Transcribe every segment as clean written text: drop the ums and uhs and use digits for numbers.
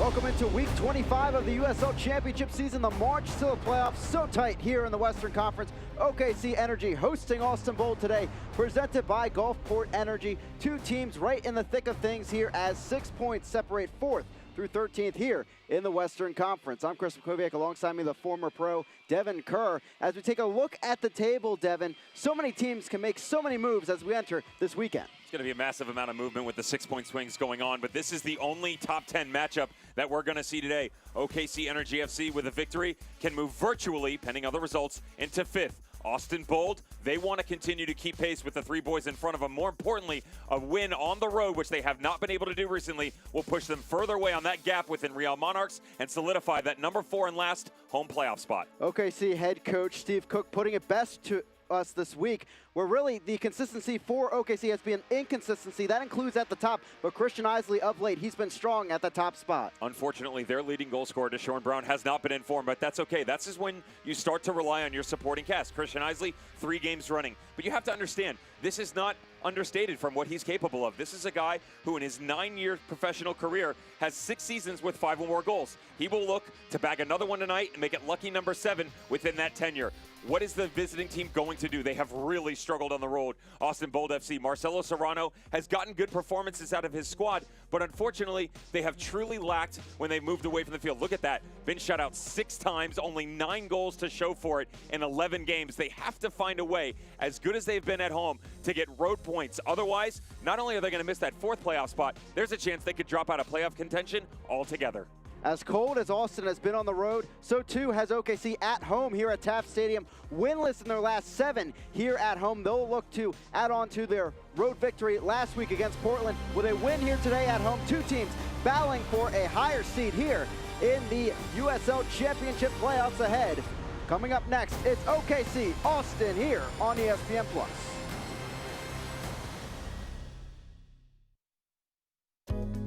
Welcome into week 25 of the USL Championship season. The march to the playoffs so tight here in the Western Conference. OKC Energy hosting Austin Bold today, presented by Gulfport Energy. Two teams right in the thick of things here as 6 points separate 4th through 13th here in the Western Conference. I'm Chris McCoviak, alongside me the former pro Devin Kerr. As we take a look at the table, Devin, so many teams can make so many moves as we enter this weekend. It's going to be a massive amount of movement with the 6-point swings going on, but this is the only top 10 matchup that we're going to see today. OKC Energy FC with a victory can move virtually, pending other results, into 5th. Austin Bold, they want to continue to keep pace with the 3 boys in front of them. More importantly, a win on the road, which they have not been able to do recently, will push them further away on that gap within Real Monarchs and solidify that number 4 and last home playoff spot. OKC head coach Steve Cook putting it best to us this week, where really the consistency for OKC has been inconsistency. That includes at the top, but Christian Isley of late, he's been strong at the top spot. Unfortunately, their leading goal scorer, Deshaun Brown, has not been in form, but that's okay. That's just when you start to rely on your supporting cast. Christian Isley, 3 games running. But you have to understand, this is not understated from what he's capable of. This is a guy who in his 9-year professional career has 6 seasons with 5 or more goals. He will look to bag another one tonight and make it lucky number 7 within that tenure. What is the visiting team going to do? They have really struggled on the road. Austin Bold FC, Marcelo Serrano has gotten good performances out of his squad, but unfortunately, they have truly lacked when they moved away from the field. Look at that. Been shut out 6 times, only 9 goals to show for it in 11 games. They have to find a way, as good as they've been at home, to get road points. Otherwise, not only are they going to miss that 4th playoff spot, there's a chance they could drop out of playoff contention altogether. As cold as Austin has been on the road, so too has OKC at home here at Taft Stadium. Winless in their last 7 here at home. They'll look to add on to their road victory last week against Portland. With a win here today at home, 2 teams battling for a higher seed here in the USL Championship playoffs ahead. Coming up next, it's OKC Austin here on ESPN+.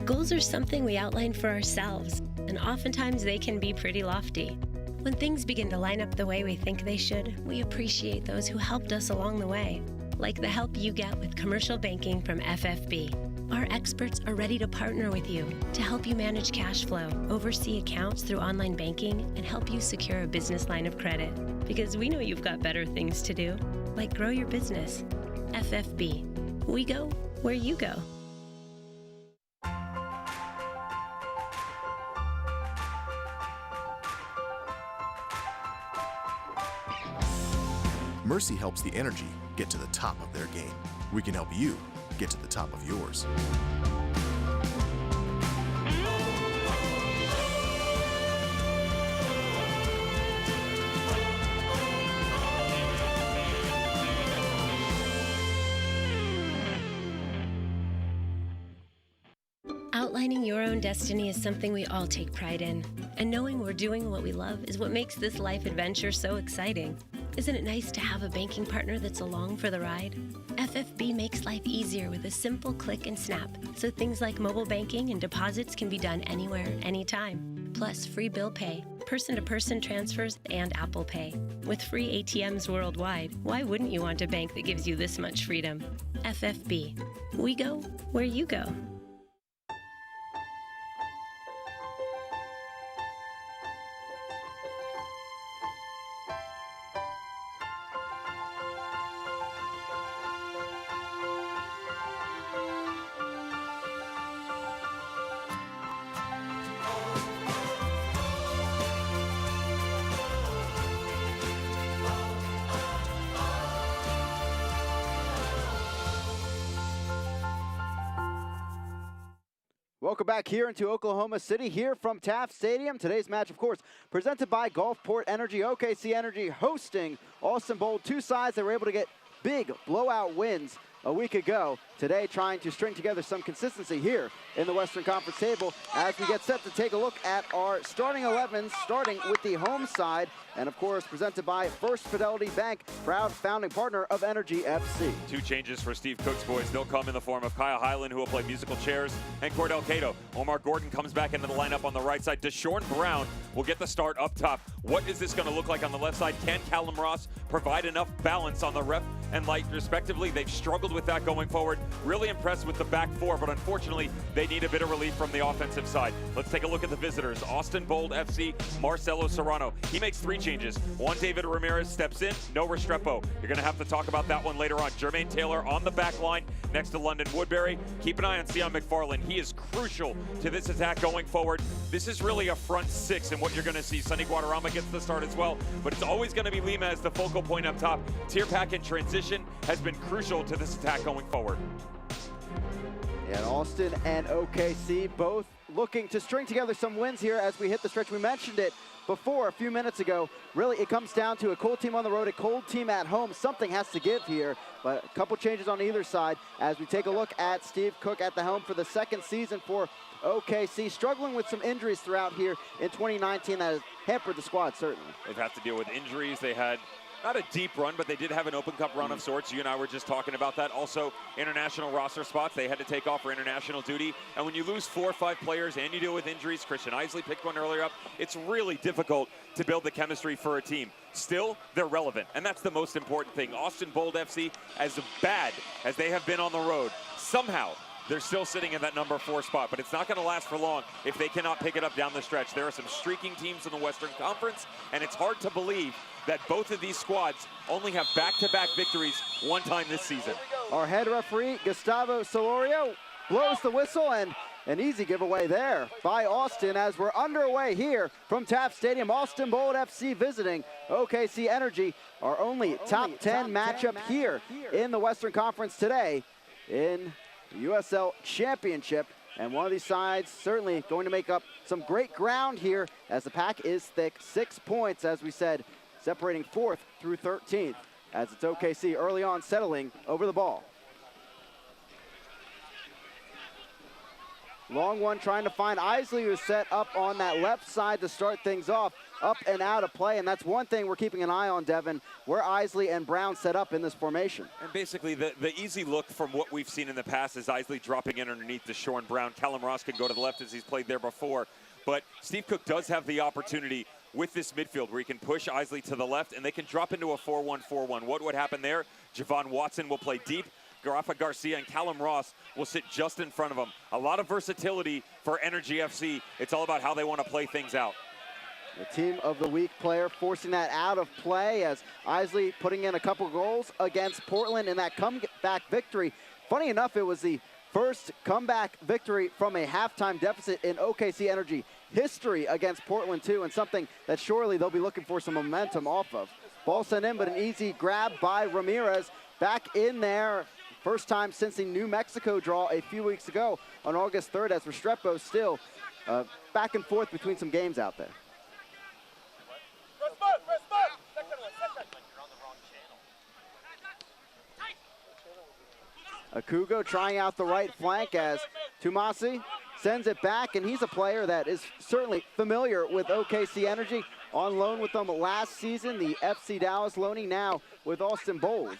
Goals are something we outline for ourselves, and oftentimes they can be pretty lofty. When things begin to line up the way we think they should, we appreciate those who helped us along the way, like the help you get with commercial banking from FFB. Our experts are ready to partner with you to help you manage cash flow, oversee accounts through online banking, and help you secure a business line of credit. Because we know you've got better things to do, like grow your business. FFB. We go where you go. Mercy helps the Energy get to the top of their game. We can help you get to the top of yours. Outlining your own destiny is something we all take pride in. And knowing we're doing what we love is what makes this life adventure so exciting. Isn't it nice to have a banking partner that's along for the ride? FFB makes life easier with a simple click and snap, so things like mobile banking and deposits can be done anywhere, anytime. Plus free bill pay, person-to-person transfers, and Apple Pay. With free ATMs worldwide, why wouldn't you want a bank that gives you this much freedom? FFB. We go where you go. Welcome back here into Oklahoma City, here from Taft Stadium. Today's match, of course, presented by Gulfport Energy. OKC Energy hosting Austin Bold. 2 sides that were able to get big blowout wins a week ago. Today, trying to string together some consistency here in the Western Conference table as we get set to take a look at our starting 11s, starting with the home side, and of course, presented by First Fidelity Bank, proud founding partner of Energy FC. 2 changes for Steve Cook's boys. They'll come in the form of Kyle Hyland, who will play musical chairs, and Cordell Cato. Omar Gordon comes back into the lineup on the right side. Deshaun Brown will get the start up top. What is this going to look like on the left side? Can Callum Ross provide enough balance on the left and right, respectively? They've struggled with that going forward. Really impressed with the back 4, but unfortunately, they need a bit of relief from the offensive side. Let's take a look at the visitors. Austin Bold FC, Marcelo Serrano. He makes 3 changes. Juan David Ramirez steps in, no Restrepo. You're going to have to talk about that one later on. Jermaine Taylor on the back line next to London Woodbury. Keep an eye on Sion McFarland. He is crucial to this attack going forward. This is really a front 6, and what you're going to see. Sonny Guadarrama gets the start as well, but it's always going to be Lima as the focal point up top. Tierpak in transition has been crucial to this attack going forward. Yeah, and Austin and OKC both looking to string together some wins here as we hit the stretch. We mentioned it before a few minutes ago. Really, it comes down to a cold team on the road, a cold team at home. Something has to give here, but a couple changes on either side as we take a look at Steve Cook at the helm for the second season for OKC, struggling with some injuries throughout here in 2019 that has hampered the squad, certainly. They've had to deal with injuries. They had not a deep run, but they did have an Open Cup run of sorts. You and I were just talking about that. Also, international roster spots. They had to take off for international duty. And when you lose 4 or 5 players and you deal with injuries, Christian Isley picked one earlier up, it's really difficult to build the chemistry for a team. Still, they're relevant, and that's the most important thing. Austin Bold FC, as bad as they have been on the road, somehow they're still sitting in that number 4 spot, but it's not going to last for long if they cannot pick it up down the stretch. There are some streaking teams in the Western Conference, and it's hard to believe that both of these squads only have back-to-back victories one time this season. Our head referee, Gustavo Solorio, blows the whistle, and an easy giveaway there by Austin as we're underway here from Taft Stadium. Austin Bold FC visiting OKC Energy, our only top 10 matchup here in the Western Conference today in the USL Championship. And one of these sides certainly going to make up some great ground here as the pack is thick. 6 points, as we said, separating 4th through 13th as it's OKC early on settling over the ball. Long one trying to find Isley, who's set up on that left side to start things off, up and out of play. And that's one thing we're keeping an eye on, Devin, where Isley and Brown set up in this formation. And basically the easy look from what we've seen in the past is Isley dropping in underneath the Shorn Brown. Callum Ross can go to the left as he's played there before. But Steve Cook does have the opportunity with this midfield where he can push Isley to the left and they can drop into a 4-1-4-1. What would happen there? Javon Watson will play deep. Rafa Garcia and Callum Ross will sit just in front of him. A lot of versatility for Energy FC. It's all about how they want to play things out. The team of the week player forcing that out of play as Isley putting in a couple goals against Portland in that comeback victory. Funny enough, it was the first comeback victory from a halftime deficit in OKC Energy history against Portland too, and something that surely they'll be looking for some momentum off of. Ball sent in, but an easy grab by Ramirez. Back in there. First time since the New Mexico draw a few weeks ago on August 3rd as Restrepo still back and forth between some games out there. Akugo trying out the right flank as Tumasi sends it back, and he's a player that is certainly familiar with OKC Energy. On loan with them last season, the FC Dallas loaning now with Austin Bold.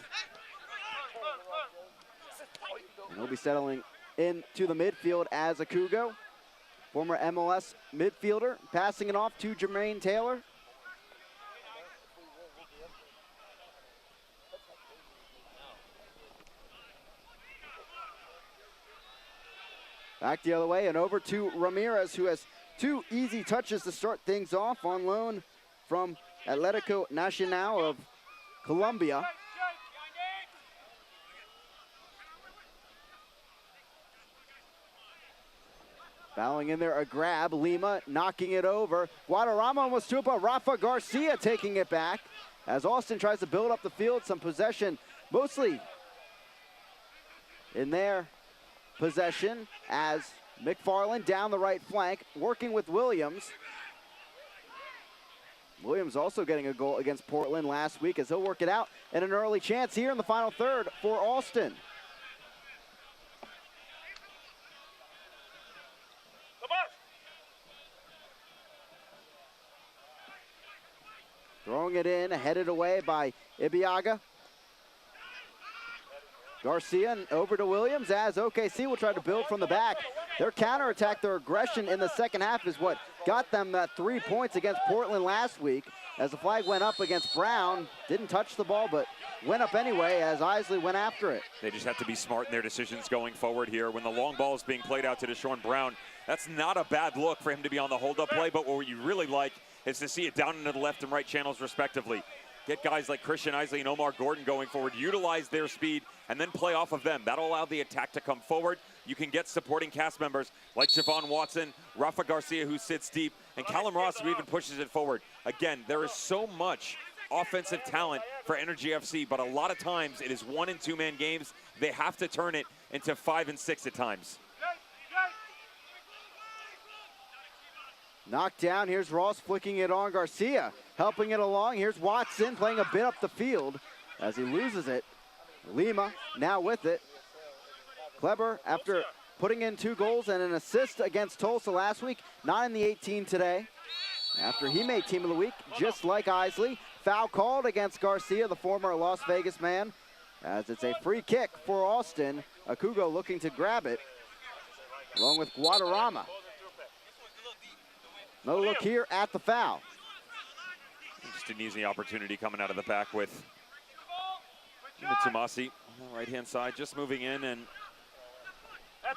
And he'll be settling into the midfield as Akugo, former MLS midfielder, passing it off to Jermaine Taylor. Back the other way and over to Ramirez, who has 2 easy touches to start things off on loan from Atlético Nacional of Colombia. Fouling in there, a grab. Lima knocking it over. Guadarrama almost to it, but Rafa Garcia taking it back as Austin tries to build up the field. Some possession, mostly in their possession as McFarland down the right flank, working with Williams. Williams also getting a goal against Portland last week as he'll work it out and an early chance here in the final third for Austin. Throwing it in, headed away by Ibiaga. Garcia over to Williams as OKC will try to build from the back. Their counterattack, their aggression in the second half is what got them that 3 points against Portland last week. As the flag went up against Brown, didn't touch the ball, but went up anyway as Isley went after it. They just have to be smart in their decisions going forward here. When the long ball is being played out to Deshaun Brown, that's not a bad look for him to be on the hold-up play, but what you really like is to see it down into the left and right channels respectively. Get guys like Christian Isley and Omar Gordon going forward, utilize their speed, and then play off of them. That'll allow the attack to come forward. You can get supporting cast members like Javon Watson, Rafa Garcia, who sits deep, and Callum Ross, who even pushes it forward. Again, there is so much offensive talent for Energy FC, but a lot of times it is 1- and 2-man games. They have to turn it into 5 and 6 at times. Knocked down. Here's Ross flicking it on Garcia. Helping it along. Here's Watson playing a bit up the field as he loses it. Lima now with it. Kleber, after putting in 2 goals and an assist against Tulsa last week, not in the 18 today. After he made Team of the Week, just like Isley. Foul called against Garcia, the former Las Vegas man, as it's a free kick for Austin. Akugo looking to grab it, along with Guadarrama. No look here at the foul. Just an easy opportunity coming out of the back with Tumasi on the right-hand side, just moving in, and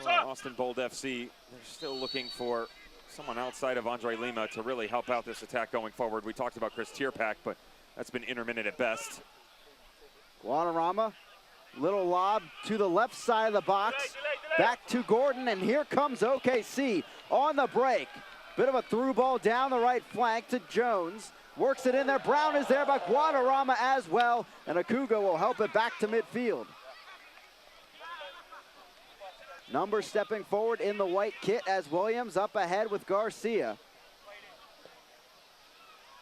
Austin Bold FC, they're still looking for someone outside of Andre Lima to really help out this attack going forward. We talked about Chris Tierpak, but that's been intermittent at best. Guadarrama, little lob to the left side of the box, back to Gordon, and here comes OKC on the break. Bit of a through ball down the right flank to Jones. Works it in there. Brown is there by Guadarrama as well, and Akugo will help it back to midfield. Number stepping forward in the white kit as Williams up ahead with Garcia.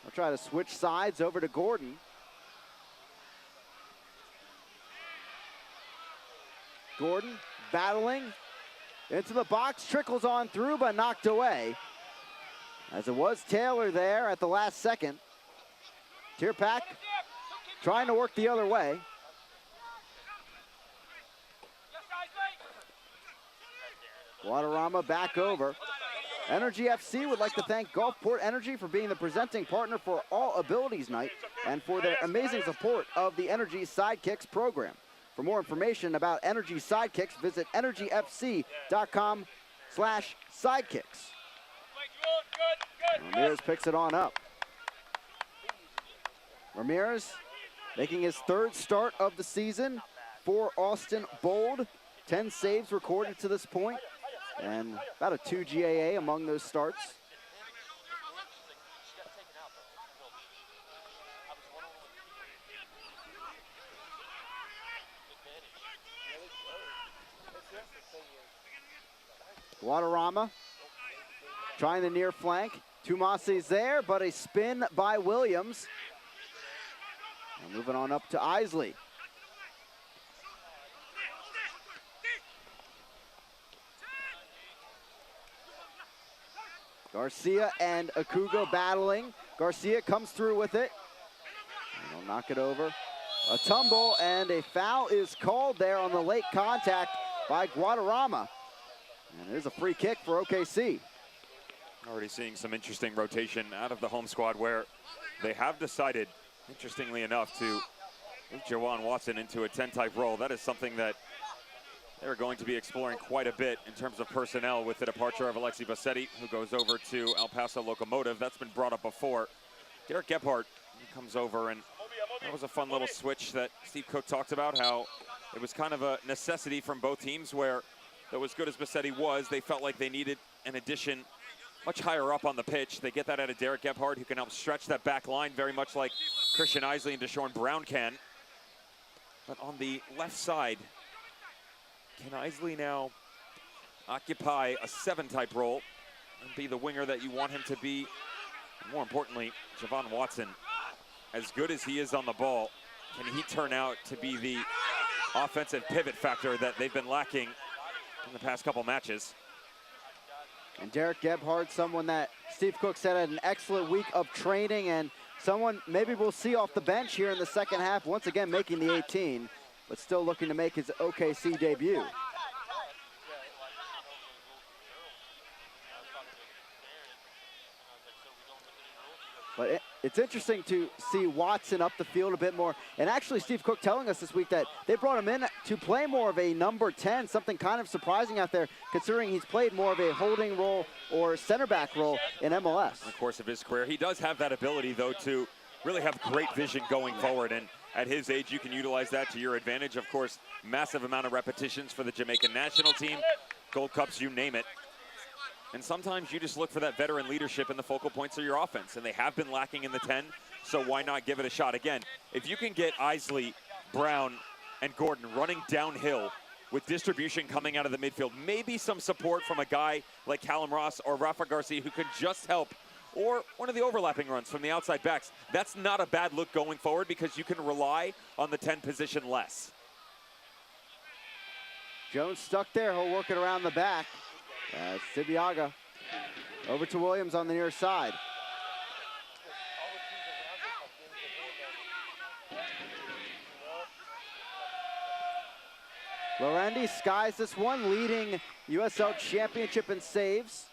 We'll try to switch sides over to Gordon. Gordon battling into the box, trickles on through but knocked away. As it was Taylor there at the last second. Tierpak trying to work the other way. Guadarrama back over. Energy FC would like to thank Gulfport Energy for being the presenting partner for All Abilities Night and for their amazing support of the Energy Sidekicks program. For more information about Energy Sidekicks, visit energyfc.com/sidekicks. Ramirez picks it on up. Ramirez making his 3rd start of the season for Austin Bold. 10 saves recorded to this point, and about a 2 GAA among those starts. Guadarrama trying the near flank. Tumasi's there, but a spin by Williams. And moving on up to Isley. Garcia and Akugo battling. Garcia comes through with it. And he'll knock it over. A tumble and a foul is called there on the late contact by Guadarrama. And it is a free kick for OKC. Already seeing some interesting rotation out of the home squad where they have decided, interestingly enough, to move Jawan Watson into a 10-type role. That is something that they're going to be exploring quite a bit in terms of personnel with the departure of Alexi Bassetti, who goes over to El Paso Locomotive. That's been brought up before. Derek Gebhardt comes over, and that was a fun little switch that Steve Cook talked about, how it was kind of a necessity from both teams where, though as good as Bassetti was, they felt like they needed an addition much higher up on the pitch. They get that out of Derek Gebhardt, who can help stretch that back line very much like Christian Isley and Deshaun Brown can. But on the left side, can Isley now occupy a 7-type role and be the winger that you want him to be? And more importantly, Javon Watson, as good as he is on the ball, can he turn out to be the offensive pivot factor that they've been lacking in the past couple matches? And Derek Gebhardt, someone that Steve Cook said had an excellent week of training, and someone maybe we'll see off the bench here in the second half, once again making the 18, but still looking to make his OKC debut. But it's interesting to see Watson up the field a bit more. And actually, Steve Cook telling us this week that they brought him in to play more of a number 10, something kind of surprising out there, considering he's played more of a holding role or center back role in MLS. In the course of his career, he does have that ability, though, to really have great vision going forward. And at his age, you can utilize that to your advantage. Of course, massive amount of repetitions for the Jamaican national team, Gold Cups, you name it. And sometimes you just look for that veteran leadership in the focal points of your offense, and they have been lacking in the 10, so why not give it a shot? Again, if you can get Isley, Brown, and Gordon running downhill with distribution coming out of the midfield. Maybe some support from a guy like Callum Ross or Rafa Garcia who could just help, or one of the overlapping runs from the outside backs. That's not a bad look going forward because you can rely on the 10 position less. Jones stuck there, he'll work it around the back. Sibiaga over to Williams on the near side. Lorendi skies this one, leading USL Championship in saves.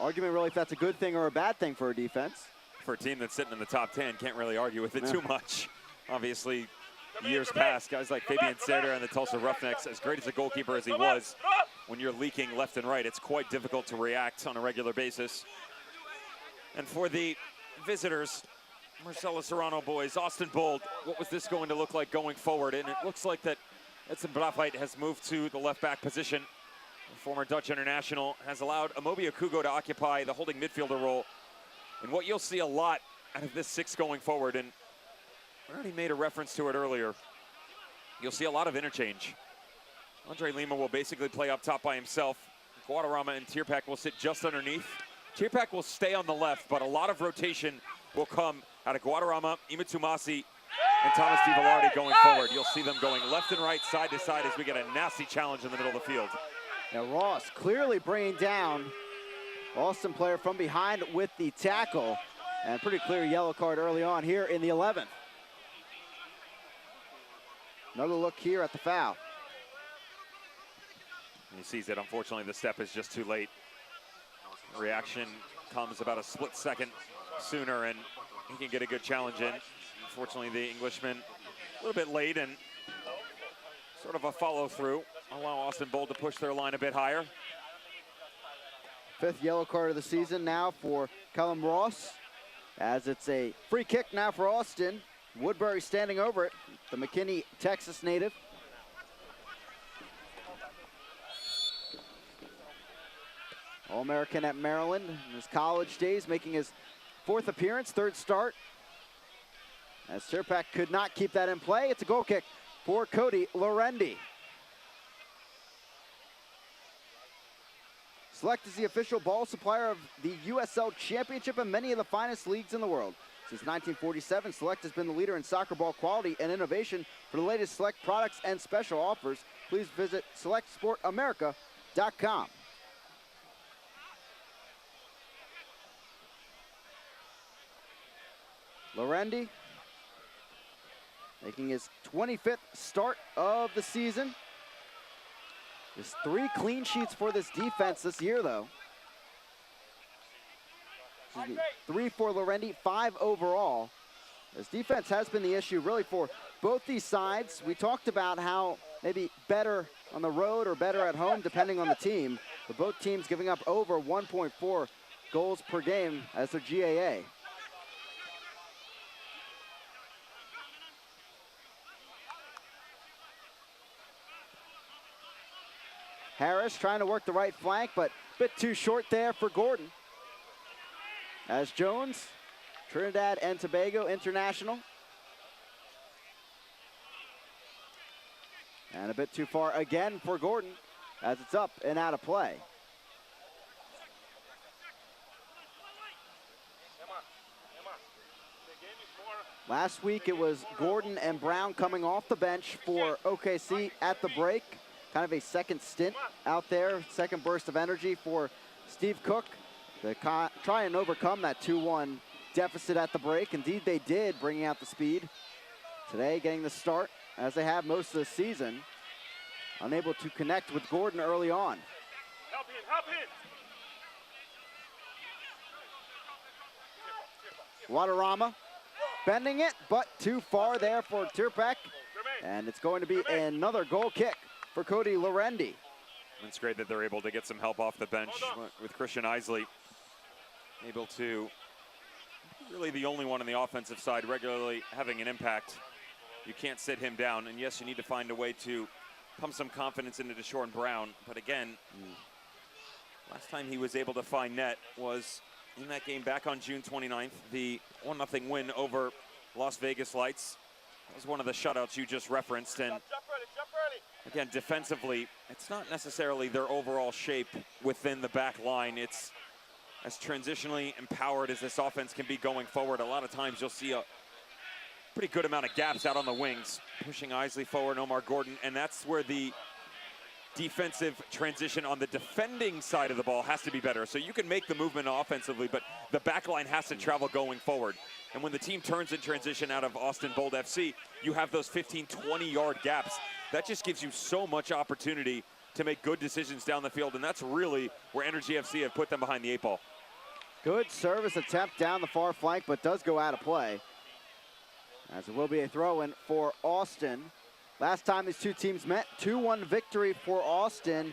Argument really if that's a good thing or a bad thing for a defense. For a team that's sitting in the top 10, can't really argue with it too much. Obviously, years past, guys like Fabian Serder and the Tulsa Roughnecks, as great as a goalkeeper as he was, when you're leaking left and right, it's quite difficult to react on a regular basis. And for the visitors, Marcelo Serrano boys, Austin Bold, what was this going to look like going forward? And it looks like that Edson Brathwaite has moved to the left back position. The former Dutch international has allowed Amobi Okugo to occupy the holding midfielder role. And what you'll see a lot out of this six going forward, and I already made a reference to it earlier, you'll see a lot of interchange. Andre Lima will basically play up top by himself. Guadarrama and Tierpak will sit just underneath. Tierpak will stay on the left, but a lot of rotation will come out of Guadarrama, Imatumasi, and Thomas Di Velarde going forward. You'll see them going left and right, side to side, as we get a nasty challenge in the middle of the field. Now Ross clearly bringing down Austin player from behind with the tackle, and pretty clear yellow card early on here in the 11th. Another look here at the foul. He sees it. Unfortunately, the step is just too late. Reaction comes about a split second sooner, and he can get a good challenge in. Unfortunately, the Englishman a little bit late, and sort of a follow through. Allow Austin Bold to push their line a bit higher. 5th yellow card of the season now for Callum Ross, as it's a free kick now for Austin. Woodbury standing over it, the McKinney, Texas native. All-American at Maryland in his college days, making his 4th appearance, 3rd start. As Tierpak could not keep that in play, it's a goal kick for Cody Lorendi. Select is the official ball supplier of the USL Championship and many of the finest leagues in the world. Since 1947, Select has been the leader in soccer ball quality and innovation. For the latest Select products and special offers, please visit selectsportamerica.com. Lorendi making his 25th start of the season. There's 3 clean sheets for this defense this year, though. 3 for Lorendi, 5 overall. This defense has been the issue really for both these sides. We talked about how maybe better on the road or better at home, depending on the team. But both teams giving up over 1.4 goals per game as their GAA. Harris trying to work the right flank, but a bit too short there for Gordon. As Jones, Trinidad and Tobago international. And a bit too far again for Gordon as it's up and out of play. Last week it was Gordon and Brown coming off the bench for OKC at the break. Kind of a second stint out there, second burst of energy for Steve Cook to try and overcome that 2-1 deficit at the break. Indeed they did, bringing out the speed. Today getting the start, as they have most of the season. Unable to connect with Gordon early on. Help in. Guadarrama bending it, but too far there for Tierpak. And it's going to be another goal kick for Cody Lorendi. It's great that they're able to get some help off the bench with Christian Isley. Able to, really the only one on the offensive side regularly having an impact. You can't sit him down, and yes, you need to find a way to pump some confidence into Deshaun Brown, but again, last time he was able to find net was in that game back on June 29th, the 1-0 win over Las Vegas Lights. That was one of the shutouts you just referenced, and again, defensively, it's not necessarily their overall shape within the back line. It's as transitionally empowered as this offense can be going forward. A lot of times you'll see a pretty good amount of gaps out on the wings, pushing Isley forward, Omar Gordon, and that's where the defensive transition on the defending side of the ball has to be better. So you can make the movement offensively, but the back line has to travel going forward. And when the team turns in transition out of Austin Bold FC, you have those 15, 20-yard gaps. That just gives you so much opportunity to make good decisions down the field, and that's really where Energy FC have put them behind the 8 ball. Good service attempt down the far flank, but does go out of play. As it will be a throw-in for Austin. Last time these two teams met, 2-1 victory for Austin.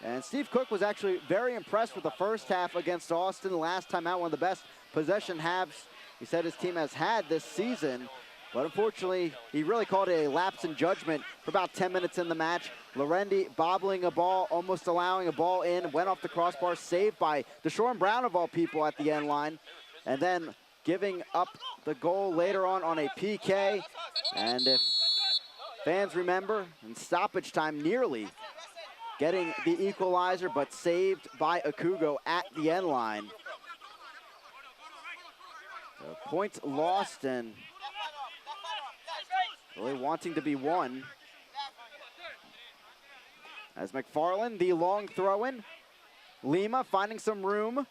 And Steve Cook was actually very impressed with the first half against Austin. Last time out, one of the best possession halves he said his team has had this season. But unfortunately, he really called it a lapse in judgment for about 10 minutes in the match. Lorendi bobbling a ball, almost allowing a ball in, went off the crossbar, saved by Deshaun Brown of all people at the end line. And then giving up the goal later on a PK. And if fans remember, in stoppage time, nearly getting the equalizer, but saved by Akugo at the end line. So points lost and really wanting to be won. As McFarland, the long throw-in. Lima finding some room.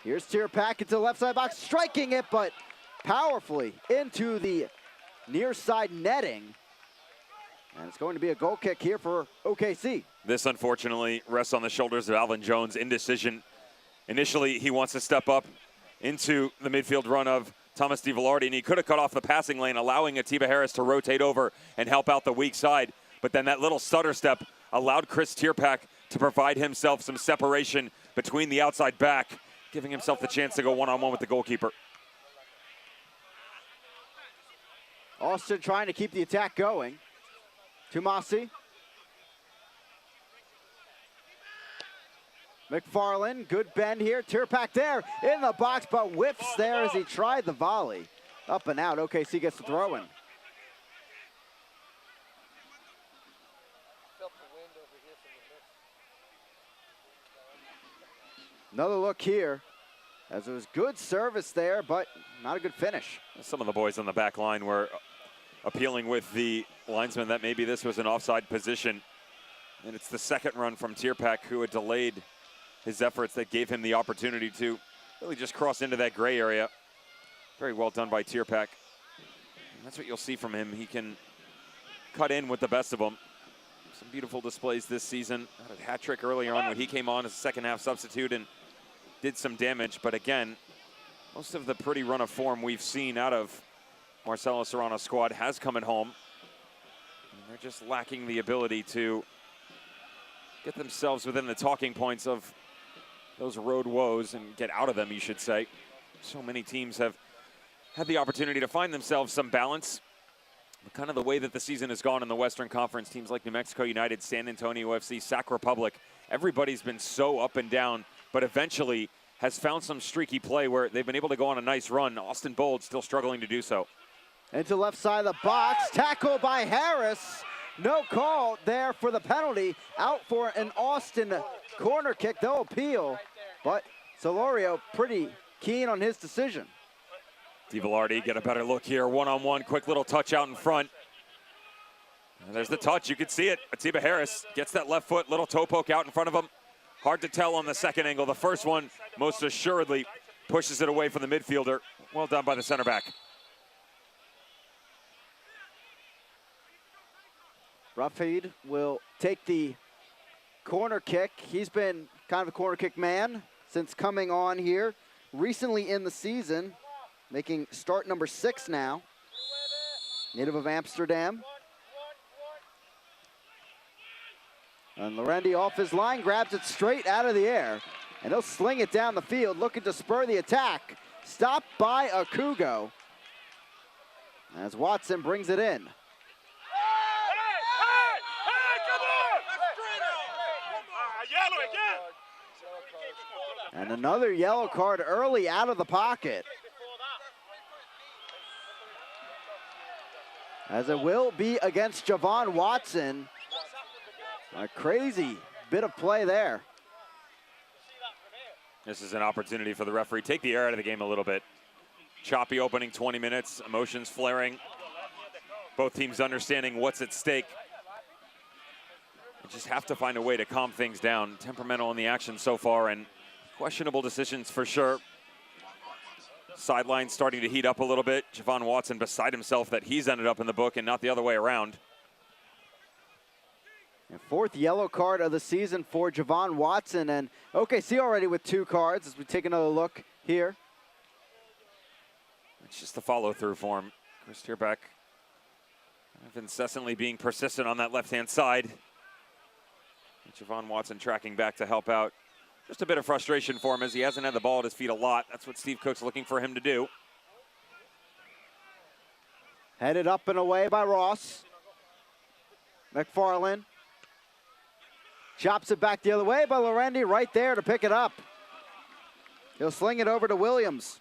Here's Tierpak into the left side box, striking it, but powerfully into the near side netting. And it's going to be a goal kick here for OKC. This, unfortunately, rests on the shoulders of Alvin Jones. Indecision. Initially, he wants to step up into the midfield run of Thomas DiVillardi, and he could have cut off the passing lane, allowing Atiba Harris to rotate over and help out the weak side. But then that little stutter step allowed Chris Tierpak to provide himself some separation between the outside back, giving himself the chance to go one-on-one with the goalkeeper. Austin trying to keep the attack going. Tumasi. McFarland, good bend here. Tierpak there in the box, but whiffs there as he tried the volley. Up and out. OKC gets the throw in. Another look here, as it was good service there, but not a good finish. Some of the boys on the back line were appealing with the linesman that maybe this was an offside position. And it's the second run from Tierpak who had delayed his efforts that gave him the opportunity to really just cross into that gray area. Very well done by Tierpak. And that's what you'll see from him. He can cut in with the best of them. Some beautiful displays this season. Had a hat trick earlier on when he came on as a second half substitute and did some damage. But again, most of the pretty run of form we've seen out of Marcelo Serrano's squad has come at home. And they're just lacking the ability to get themselves within the talking points of those road woes and get out of them, you should say. So many teams have had the opportunity to find themselves some balance. But kind of the way that the season has gone in the Western Conference, teams like New Mexico United, San Antonio FC, Sac Republic, everybody's been so up and down, but eventually has found some streaky play where they've been able to go on a nice run. Austin Bold still struggling to do so. Into left side of the box, tackle by Harris. No call there for the penalty. Out for an Austin corner kick. They'll appeal, but Solorio pretty keen on his decision. DiVillardi get a better look here. One-on-one, quick little touch out in front. And there's the touch, you can see it. Atiba Harris gets that left foot, little toe poke out in front of him. Hard to tell on the second angle. The first one, most assuredly, pushes it away from the midfielder. Well done by the center back. Rafid will take the corner kick. He's been kind of a corner kick man since coming on here recently in the season, making start number 6 now. Native of Amsterdam. And Lorendi off his line, grabs it straight out of the air. And he'll sling it down the field, looking to spur the attack. Stopped by Akugo. As Watson brings it in. And another yellow card early out of the pocket. as it will be against Javon Watson. A crazy bit of play there. This is an opportunity for the referee. Take the air out of the game a little bit. Choppy opening 20 minutes, emotions flaring. Both teams understanding what's at stake. You just have to find a way to calm things down. Temperamental in the action so far and questionable decisions for sure. Sideline starting to heat up a little bit. Javon Watson beside himself that he's ended up in the book and not the other way around. And fourth yellow card of the season for Javon Watson, and OKC already with 2 cards as we take another look here. It's just the follow through for him. Chris Tierbeck incessantly being persistent on that left-hand side. And Javon Watson tracking back to help out. Just a bit of frustration for him as he hasn't had the ball at his feet a lot. That's what Steve Cook's looking for him to do. Headed up and away by Ross. McFarland. Chops it back the other way by Lorendi, right there to pick it up. He'll sling it over to Williams.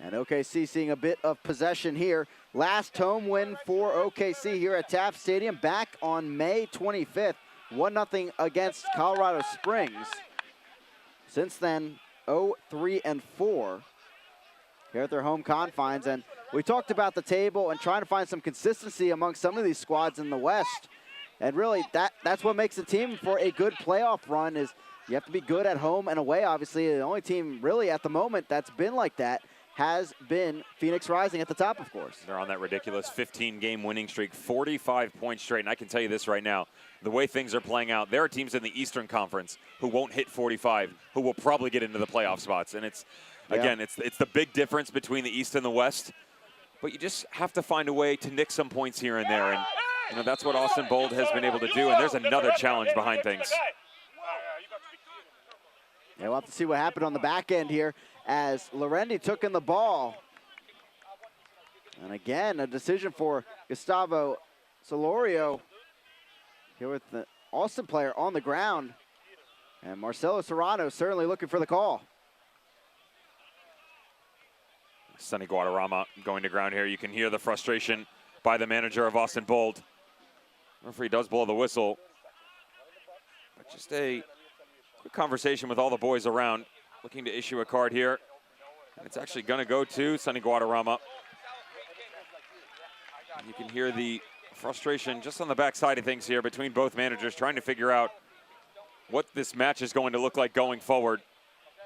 And OKC seeing a bit of possession here. Last home win for OKC here at Taft Stadium back on May 25th. 1-0 against Colorado Springs. Since then, 0-3-4 here at their home confines. And we talked about the table and trying to find some consistency among some of these squads in the West. And really, that's what makes a team for a good playoff run is you have to be good at home and away. Obviously, the only team really at the moment that's been like that has been Phoenix Rising at the top, of course. They're on that ridiculous 15-game winning streak, 45 points straight. And I can tell you this right now, the way things are playing out, there are teams in the Eastern Conference who won't hit 45, who will probably get into the playoff spots. And it's, again, it's the big difference between the East and the West. But you just have to find a way to nick some points here and there. And, you know, that's what Austin Bold has been able to do. And there's another challenge behind things. Yeah, we'll have to see what happened on the back end here as Lorendi took in the ball. And again, a decision for Gustavo Solorio here with the Austin player on the ground. And Marcelo Serrano certainly looking for the call. Sonny Guadarrama going to ground here. You can hear the frustration by the manager of Austin Bold. Referee does blow the whistle. But just a quick conversation with all the boys around, looking to issue a card here. And it's actually going to go to Sonny Guadarrama. You can hear the frustration just on the backside of things here between both managers, trying to figure out what this match is going to look like going forward.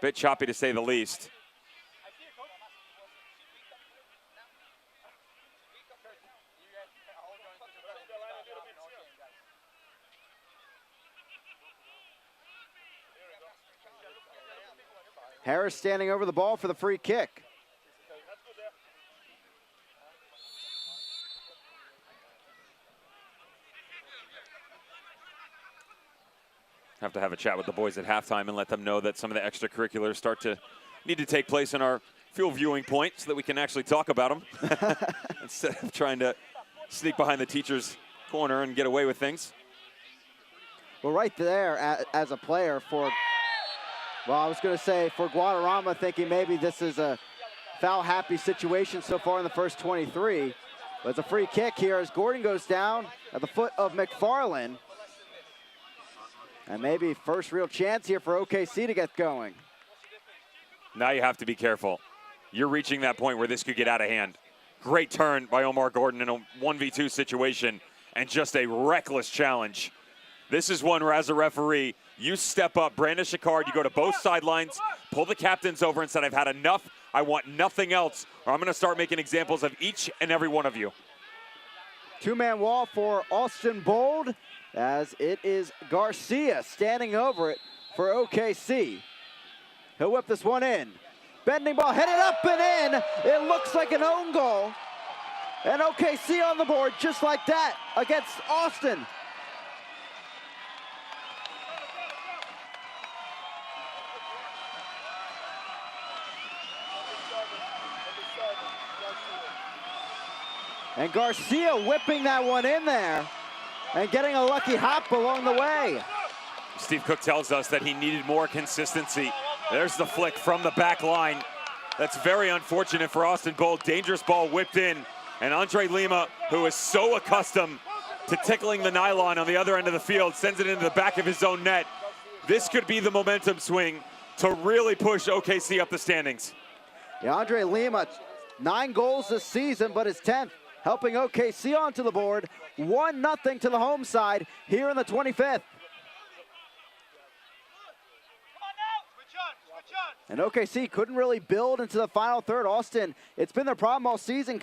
Bit choppy to say the least. Harris standing over the ball for the free kick. Have to have a chat with the boys at halftime and let them know that some of the extracurriculars start to need to take place in our fuel viewing point so that we can actually talk about them instead of trying to sneak behind the teacher's corner and get away with things. Well, right there as a player for, well, I was going to say for Guadarrama, thinking maybe this is a foul-happy situation so far in the first 23. But it's a free kick here as Gordon goes down at the foot of McFarland. And maybe first real chance here for OKC to get going. Now you have to be careful. You're reaching that point where this could get out of hand. Great turn by Omar Gordon in a 1v2 situation and just a reckless challenge. This is one where, as a referee, you step up, brandish a card, you go to both sidelines, pull the captains over and said, I've had enough, I want nothing else, or I'm going to start making examples of each and every one of you. Two-man wall for Austin Bold, as it is Garcia standing over it for OKC. He'll whip this one in. Bending ball, headed up and in. It looks like an own goal. And OKC on the board just like that against Austin. And Garcia whipping that one in there and getting a lucky hop along the way. Steve Cook tells us that he needed more consistency. There's the flick from the back line. That's very unfortunate for Austin Bold. Dangerous ball whipped in. And Andre Lima, who is so accustomed to tickling the nylon on the other end of the field, sends it into the back of his own net. This could be the momentum swing to really push OKC up the standings. Yeah, Andre Lima, 9 goals this season, but his 10th, helping OKC onto the board. 1-0 to the home side here in the 25th. And OKC couldn't really build into the final third. Austin, it's been their problem all season,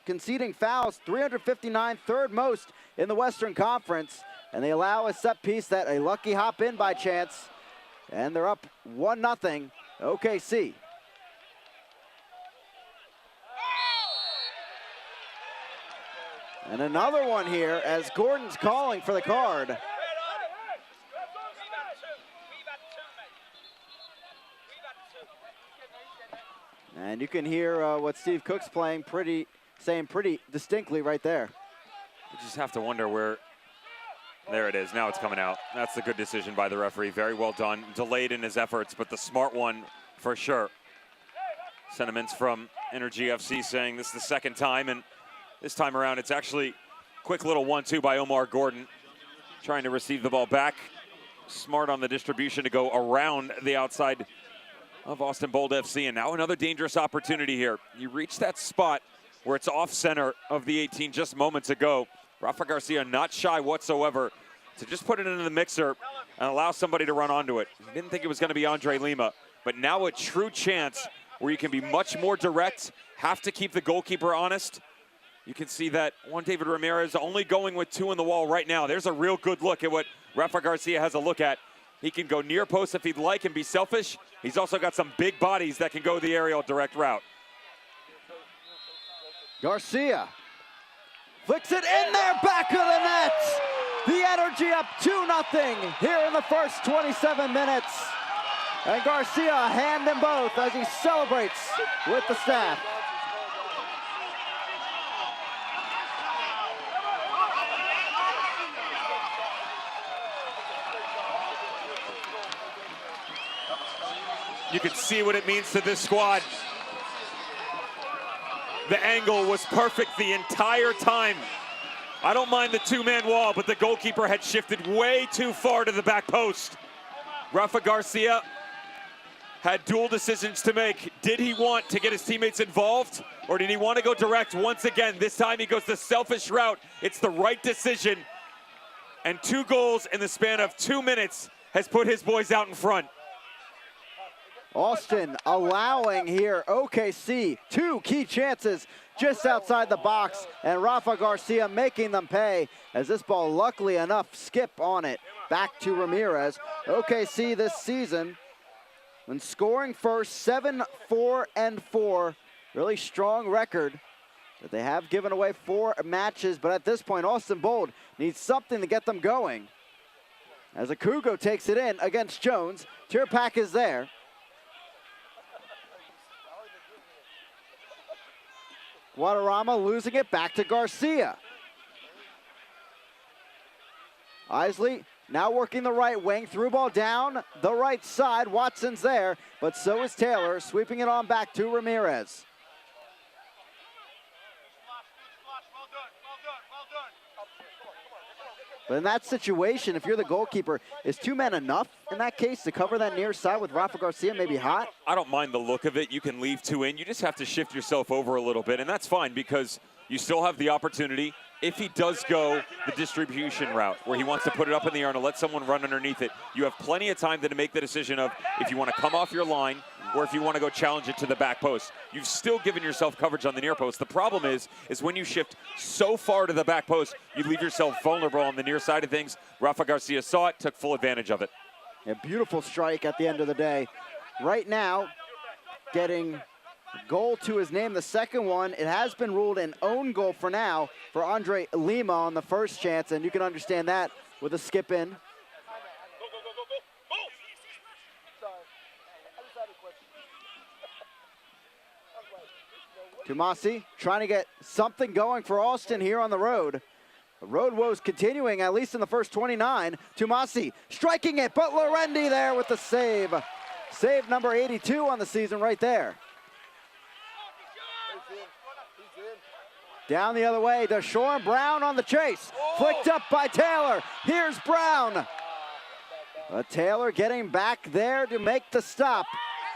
conceding fouls, 359, third most in the Western Conference. And they allow a set piece that a lucky hop in by chance. And they're up 1-0, OKC. And another one here as Gordon's calling for the card. And you can hear what Steve Cook's saying pretty distinctly right there. You just have to wonder where. There it is. Now it's coming out. That's a good decision by the referee. Very well done. Delayed in his efforts, but the smart one for sure. Sentiments from Energy FC saying this is the second time, and this time around it's actually quick little 1-2 by Omar Gordon. Trying to receive the ball back. Smart on the distribution to go around the outside of Austin Bold FC, and now another dangerous opportunity here. You reach that spot where it's off center of the 18 just moments ago. Rafa Garcia not shy whatsoever to just put it into the mixer and allow somebody to run onto it. He didn't think it was going to be Andre Lima, but now a true chance where you can be much more direct, have to keep the goalkeeper honest. You can see that Juan David Ramirez only going with 2 in the wall right now. There's a real good look at what Rafa Garcia has a look at. He can go near post if he'd like and be selfish. He's also got some big bodies that can go the aerial direct route. Garcia flicks it in there, back of the net. The Energy up 2-0 here in the first 27 minutes. And Garcia hand them both as he celebrates with the staff. You can see what it means to this squad. The angle was perfect the entire time. I don't mind the 2-man wall, but the goalkeeper had shifted way too far to the back post. Rafa Garcia had dual decisions to make. Did he want to get his teammates involved, or did he want to go direct once again? This time he goes the selfish route. It's the right decision. And 2 goals in the span of 2 minutes has put his boys out in front. Austin allowing here OKC 2 key chances just outside the box, and Rafa Garcia making them pay as this ball, luckily enough, skip on it back to Ramirez. OKC this season, when scoring first, 7-4-4, really strong record. But they have given away 4 matches, but at this point, Austin Bold needs something to get them going. As Akugo takes it in against Jones, Tirpak is there. Guadarrama losing it back to Garcia. Isley now working the right wing, through ball down the right side. Watson's there, but so is Taylor, sweeping it on back to Ramirez. But in that situation, if you're the goalkeeper, is 2 men enough in that case to cover that near side with Rafa Garcia maybe hot? I don't mind the look of it. You can leave 2 in. You just have to shift yourself over a little bit, and that's fine because you still have the opportunity. If he does go the distribution route where he wants to put it up in the air and let someone run underneath it, you have plenty of time to make the decision of if you want to come off your line or if you want to go challenge it to the back post. You've still given yourself coverage on the near post. The problem is when you shift so far to the back post, you leave yourself vulnerable on the near side of things. Rafa Garcia saw it, took full advantage of it. A beautiful strike at the end of the day. Right now, getting goal to his name, the second one. It has been ruled an own goal for now for Andre Lima on the first chance, and you can understand that with a skip in. Tumasi trying to get something going for Austin here on the road. Road woes continuing, at least in the first 29. Tumasi striking it, but Lorendi there with the save. Save number 82 on the season right there. Down the other way, Deshaun Brown on the chase. Flicked up by Taylor. Here's Brown. But Taylor getting back there to make the stop.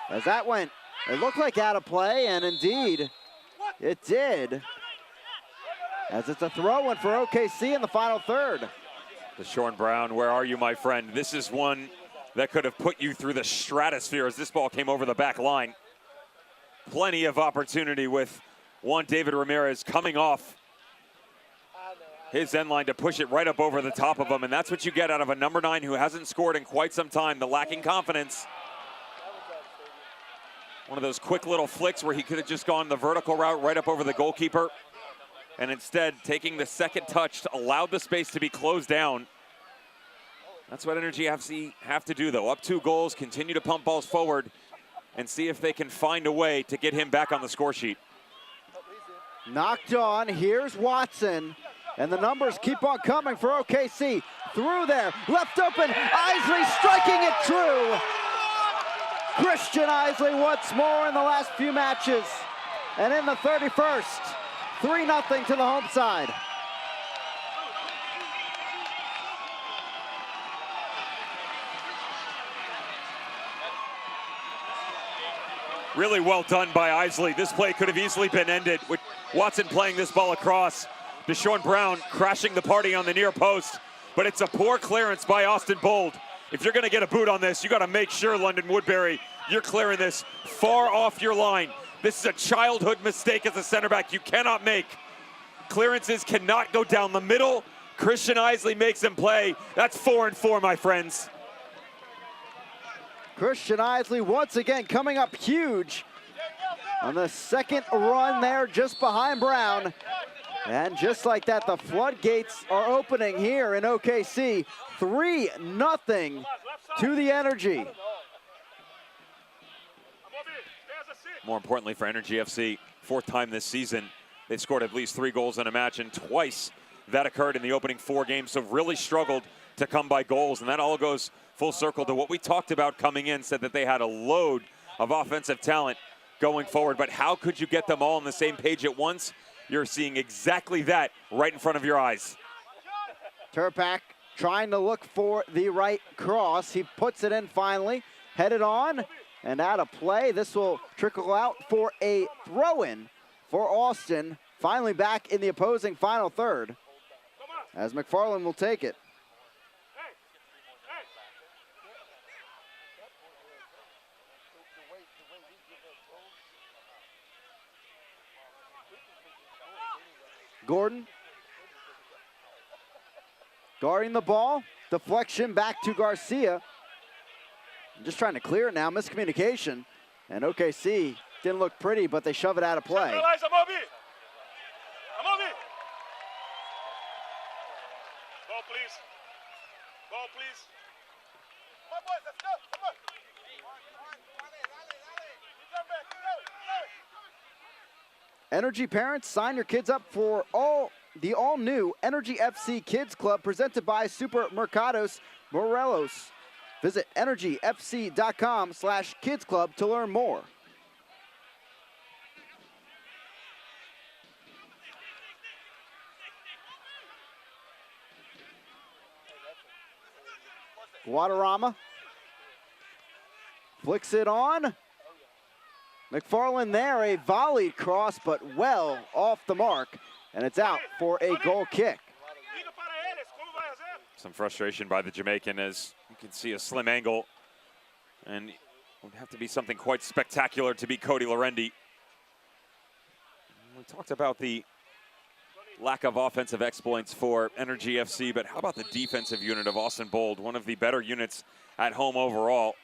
As that went, it looked like out of play, and indeed, it did. As it's a throw-in for OKC in the final third. Deshaun Brown, where are you, my friend? This is one that could have put you through the stratosphere as this ball came over the back line. Plenty of opportunity with Juan David Ramirez coming off his end line to push it right up over the top of him, and that's what you get out of a number 9 who hasn't scored in quite some time, the lacking confidence. One of those quick little flicks where he could have just gone the vertical route right up over the goalkeeper, and instead taking the second touch to allow the space to be closed down. That's what Energy FC have to do, though. Up 2 goals, continue to pump balls forward, and see if they can find a way to get him back on the score sheet. Knocked on, here's Watson, and the numbers keep on coming for OKC. Through there, left open, Isley striking it true. Christian Isley once more in the last few matches. And in the 31st, 3-0 to the home side. Really well done by Isley. This play could have easily been ended with Watson playing this ball across. Deshaun Brown crashing the party on the near post, but it's a poor clearance by Austin Bold. If you're gonna get a boot on this, you gotta make sure, London Woodbury, you're clearing this far off your line. This is a childhood mistake as a center back you cannot make. Clearances cannot go down the middle. Christian Isley makes him play. That's 4-4, my friends. Christian Isley once again coming up huge on the second run there just behind Brown. And just like that, the floodgates are opening here in OKC. 3-0 to the Energy. More importantly for Energy FC, 4th time this season, they've scored at least 3 goals in a match, and twice that occurred in the opening 4 games, so really struggled to come by goals, and that all goes full circle to what we talked about coming in, said that they had a load of offensive talent going forward, but how could you get them all on the same page at once? You're seeing exactly that right in front of your eyes. Turpak trying to look for the right cross. He puts it in finally, headed on and out of play. This will trickle out for a throw-in for Austin. Finally back in the opposing final third as McFarland will take it. Gordon guarding the ball, deflection back to Garcia. Just trying to clear it now, miscommunication. And OKC didn't look pretty, but they shove it out of play. Ball, please. Ball, please. Come on, boys, let's go. Come on. Energy parents, sign your kids up for the all-new Energy FC Kids Club presented by Supermercados Morelos. Visit energyfc.com/kidsclub to learn more. Guadarrama flicks it on. McFarland there, a volleyed cross, but well off the mark, and it's out for a goal kick. Some frustration by the Jamaican as you can see a slim angle, and it would have to be something quite spectacular to beat Cody Lorendi. We talked about the lack of offensive exploits for Energy FC, but how about the defensive unit of Austin Bold, one of the better units at home overall.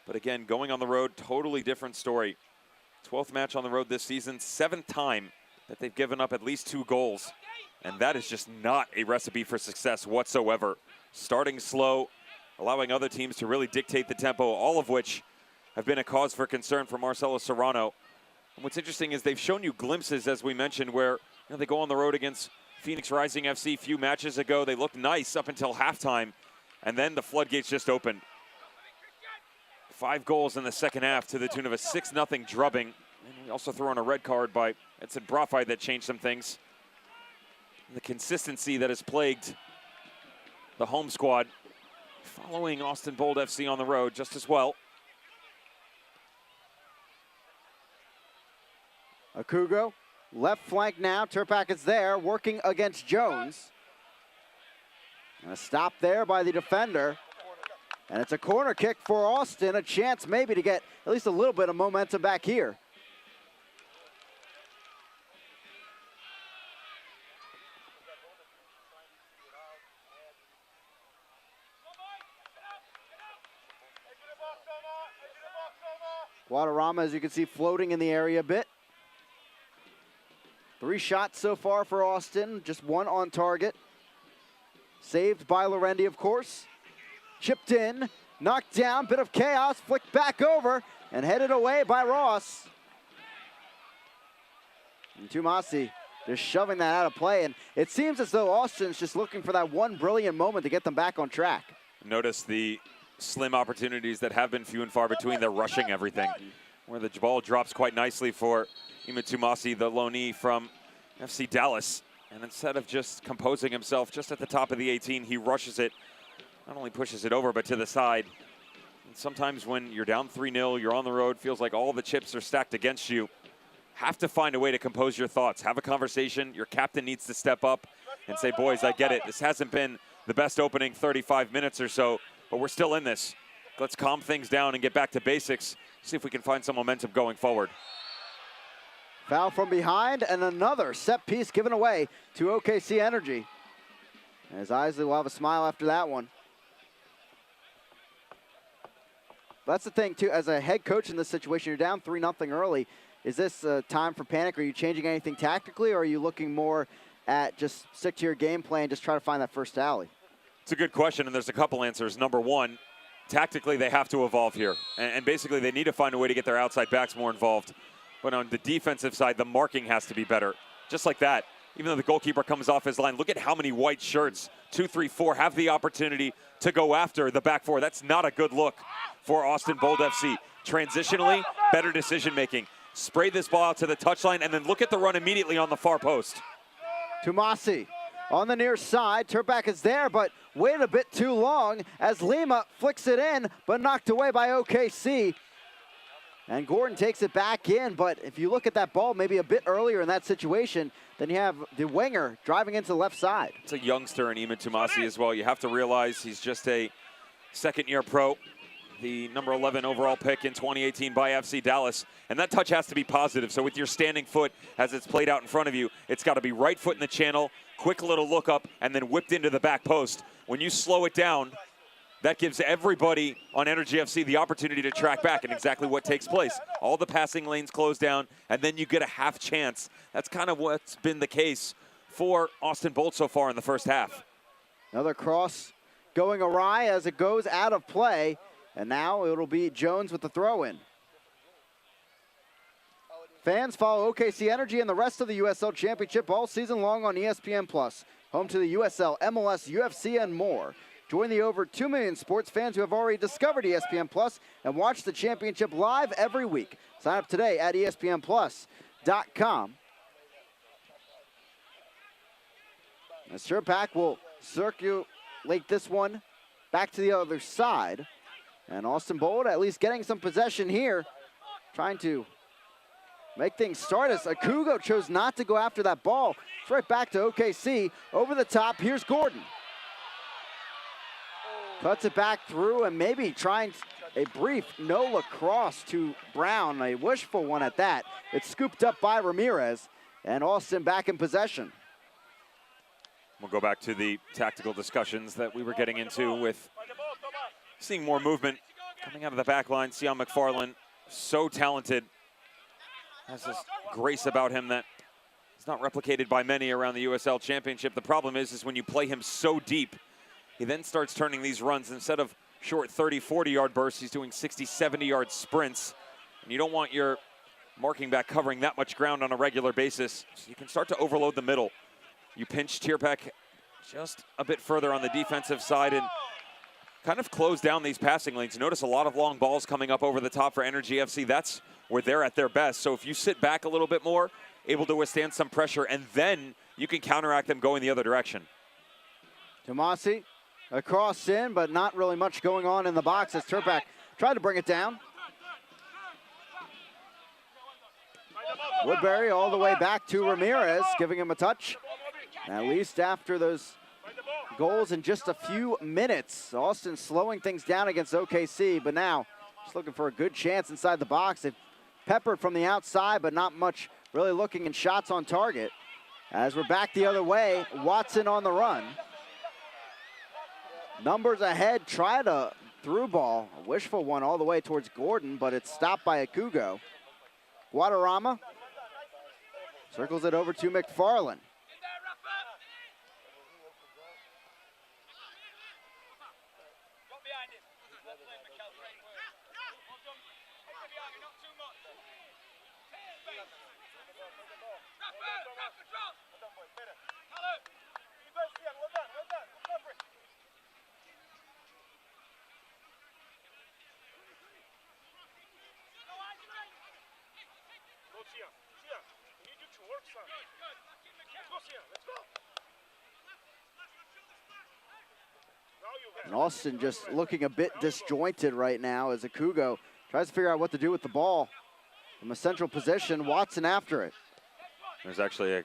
But again, going on the road, totally different story. 12th match on the road this season, 7th time that they've given up at least 2 goals. And that is just not a recipe for success whatsoever. Starting slow, allowing other teams to really dictate the tempo, all of which have been a cause for concern for Marcelo Serrano. And what's interesting is they've shown you glimpses, as we mentioned, where they go on the road against Phoenix Rising FC a few matches ago. They looked nice up until halftime, and then the floodgates just opened. 5 goals in the second half to the tune of a 6-0 drubbing. And we also threw on a red card by Edson Brafai that changed some things. The consistency that has plagued the home squad following Austin Bold FC on the road just as well. Akugo, left flank now. Turpak is there, working against Jones. And a stop there by the defender. And it's a corner kick for Austin, a chance maybe to get at least a little bit of momentum back here. Guadarrama, as you can see, floating in the area a bit. 3 shots so far for Austin, just 1 on target. Saved by Lorendi, of course. Chipped in, knocked down, bit of chaos, flicked back over, and headed away by Ross. And Tumasi just shoving that out of play, and it seems as though Austin's just looking for that one brilliant moment to get them back on track. Notice the slim opportunities that have been few and far between. They're rushing everything. Where the ball drops quite nicely for Ima Tumasi, the loanee from FC Dallas. And instead of just composing himself just at the top of the 18, he rushes it. Not only pushes it over, but to the side. And sometimes when you're down 3-0, you're on the road, feels like all the chips are stacked against you. Have to find a way to compose your thoughts. Have a conversation. Your captain needs to step up and say, boys, I get it. This hasn't been the best opening 35 minutes or so, but we're still in this. Let's calm things down and get back to basics. See if we can find some momentum going forward. Foul from behind, and another set piece given away to OKC Energy. As Isley will have a smile after that one. That's the thing, too. As a head coach in this situation, you're down 3-0 early. Is this time for panic? Are you changing anything tactically, or are you looking more at just stick to your game plan, just try to find that first alley? It's a good question, and there's a couple answers. Number one, tactically, they have to evolve here. And basically, they need to find a way to get their outside backs more involved. But on the defensive side, the marking has to be better. Just like that. Even though the goalkeeper comes off his line, look at how many white shirts, 2, 3, 4, have the opportunity to go after the back four. That's not a good look for Austin Bold FC. Transitionally, better decision-making. Spray this ball out to the touchline, and then look at the run immediately on the far post. Tumasi on the near side. Turpak is there, but waited a bit too long as Lima flicks it in, but knocked away by OKC. And Gordon takes it back in, but if you look at that ball maybe a bit earlier in that situation, then you have the winger driving into the left side. It's a youngster in Ima Tumasi as well. You have to realize he's just a second-year pro, the number 11 overall pick in 2018 by FC Dallas. And that touch has to be positive. So with your standing foot, as it's played out in front of you, it's got to be right foot in the channel, quick little look up, and then whipped into the back post. When you slow it down, that gives everybody on Energy FC the opportunity to track back, and exactly what takes place. All the passing lanes close down, and then you get a half chance. That's kind of what's been the case for Austin Bolt so far in the first half. Another cross going awry as it goes out of play, and now it'll be Jones with the throw-in. Fans follow OKC Energy and the rest of the USL Championship all season long on ESPN+, home to the USL, MLS, UFC, and more. Join the over 2 million sports fans who have already discovered ESPN+ and watch the championship live every week. Sign up today at ESPNplus.com. Turpak will circulate this one back to the other side. And Austin Bold at least getting some possession here, trying to make things start as Akugo chose not to go after that ball. It's right back to OKC. Over the top, here's Gordon. Cuts it back through and maybe trying a brief no lacrosse to Brown, a wishful one at that. It's scooped up by Ramirez, and Austin back in possession. We'll go back to the tactical discussions that we were getting into with seeing more movement coming out of the back line. Sion McFarland, so talented, has this grace about him that is not replicated by many around the USL Championship. The problem is when you play him so deep, he then starts turning these runs. Instead of short 30, 40-yard bursts, he's doing 60, 70-yard sprints. And you don't want your marking back covering that much ground on a regular basis. So you can start to overload the middle. You pinch Tierpek just a bit further on the defensive side and kind of close down these passing lanes. Notice a lot of long balls coming up over the top for Energy FC. That's where they're at their best. So if you sit back a little bit more, able to withstand some pressure, and then you can counteract them going the other direction. Tomasi across in, but not really much going on in the box as Tierpek tried to bring it down. Woodbury all the way back to Ramirez, giving him a touch. At least after those goals in just a few minutes. Austin slowing things down against OKC, but now just looking for a good chance inside the box. They've peppered from the outside, but not much really looking in shots on target. As we're back the other way, Watson on the run. Numbers ahead, tried a through ball, a wishful one all the way towards Gordon, but it's stopped by Akugo. Guadarrama circles it over to McFarland. And Austin just looking a bit disjointed right now as Akugo tries to figure out what to do with the ball. From a central position, Watson after it. There's actually a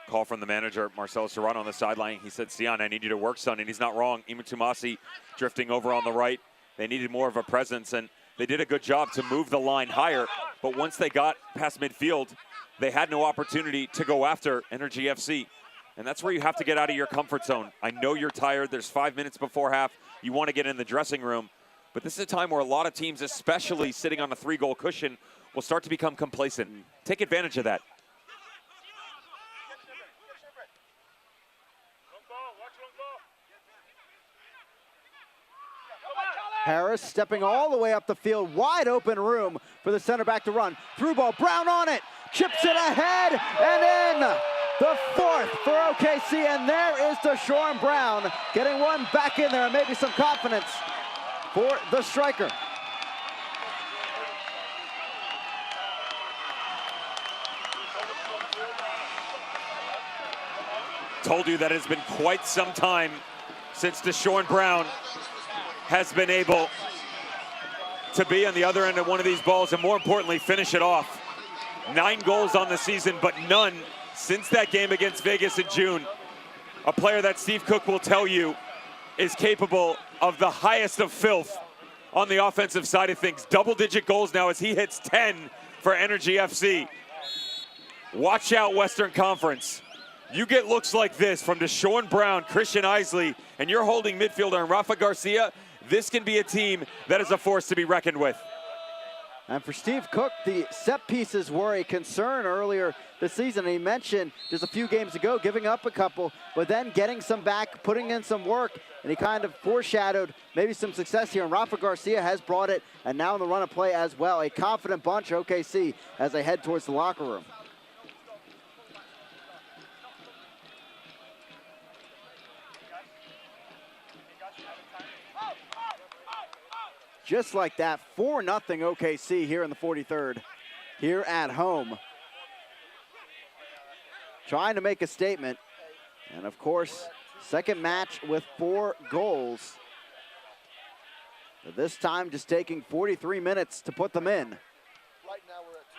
call from the manager, Marcelo Serrano, on the sideline. He said, Sion, I need you to work, son, and he's not wrong. Ima Tomasi drifting over on the right. They needed more of a presence, and they did a good job to move the line higher. But once they got past midfield, they had no opportunity to go after Energy FC. And that's where you have to get out of your comfort zone. I know you're tired. There's 5 minutes before half. You want to get in the dressing room. But this is a time where a lot of teams, especially sitting on a 3-goal cushion, will start to become complacent. Take advantage of that. Harris stepping all the way up the field, wide open room for the center back to run. Through ball, Brown on it, chips it ahead, and in. The fourth for OKC, and there is Deshaun Brown getting one back in there, and maybe some confidence for the striker. Told you that it's been quite some time since Deshaun Brown has been able to be on the other end of one of these balls, and more importantly, finish it off. 9 goals on the season, but none since that game against Vegas in June. A player that Steve Cook will tell you is capable of the highest of filth on the offensive side of things. Double-digit goals now as he hits 10 for Energy FC. Watch out, Western Conference. You get looks like this from Deshaun Brown, Christian Isley, and you're holding midfielder and Rafa Garcia. This can be a team that is a force to be reckoned with. And for Steve Cook, the set pieces were a concern earlier this season. He mentioned just a few games ago giving up a couple, but then getting some back, putting in some work, and he kind of foreshadowed maybe some success here. And Rafa Garcia has brought it, and now in the run of play as well. A confident bunch, OKC, as they head towards the locker room. Just like that, 4-0 OKC here in the 43rd, here at home. Trying to make a statement. And of course, second match with 4 goals. But this time just taking 43 minutes to put them in. Right now we're at 2.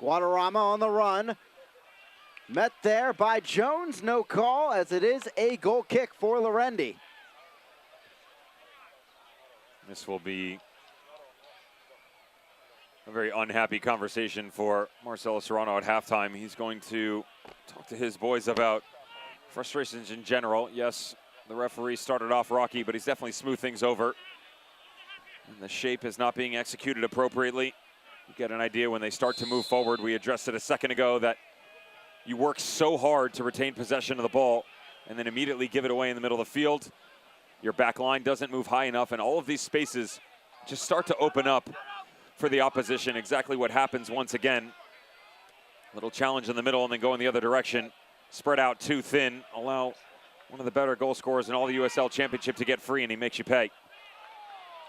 Guadarrama on the run. Met there by Jones, no call, as it is a goal kick for Lorendi. This will be a very unhappy conversation for Marcelo Serrano at halftime. He's going to talk to his boys about frustrations in general. Yes, the referee started off rocky, but he's definitely smoothed things over. And the shape is not being executed appropriately. You get an idea when they start to move forward. We addressed it a second ago that you work so hard to retain possession of the ball and then immediately give it away in the middle of the field. Your back line doesn't move high enough, and all of these spaces just start to open up for the opposition. Exactly what happens once again. Little challenge in the middle and then go in the other direction. Spread out too thin. Allow one of the better goal scorers in all the USL Championship to get free, and he makes you pay.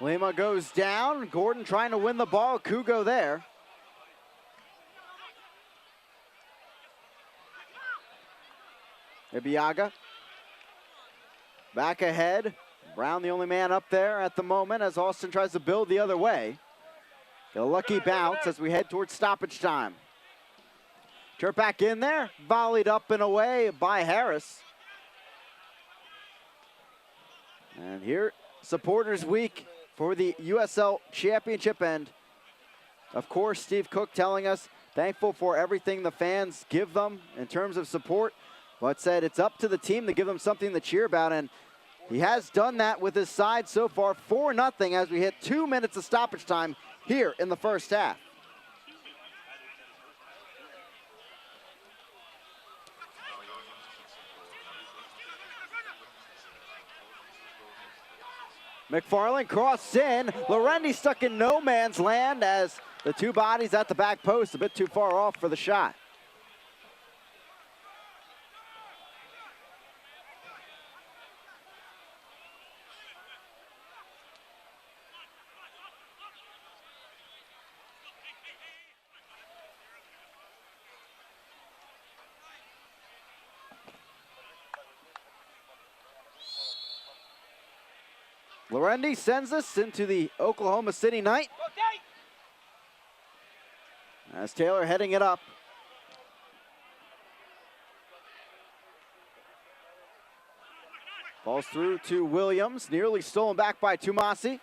Lima goes down. Gordon trying to win the ball. Kugo there. Ibiaga. Back ahead. Brown the only man up there at the moment as Austin tries to build the other way. Get a lucky bounce as we head towards stoppage time. Turn back in there. Volleyed up and away by Harris. And here, Supporters Week for the USL Championship. And of course, Steve Cook telling us thankful for everything the fans give them in terms of support, but said it's up to the team to give them something to cheer about. And he has done that with his side so far, 4-0 as we hit 2 minutes of stoppage time here in the first half. McFarland crossed in. Lorendi stuck in no man's land as the two bodies at the back post, a bit too far off for the shot. Lorendi sends us into the Oklahoma City night. As Taylor heading it up. Falls through to Williams, nearly stolen back by Tumasi.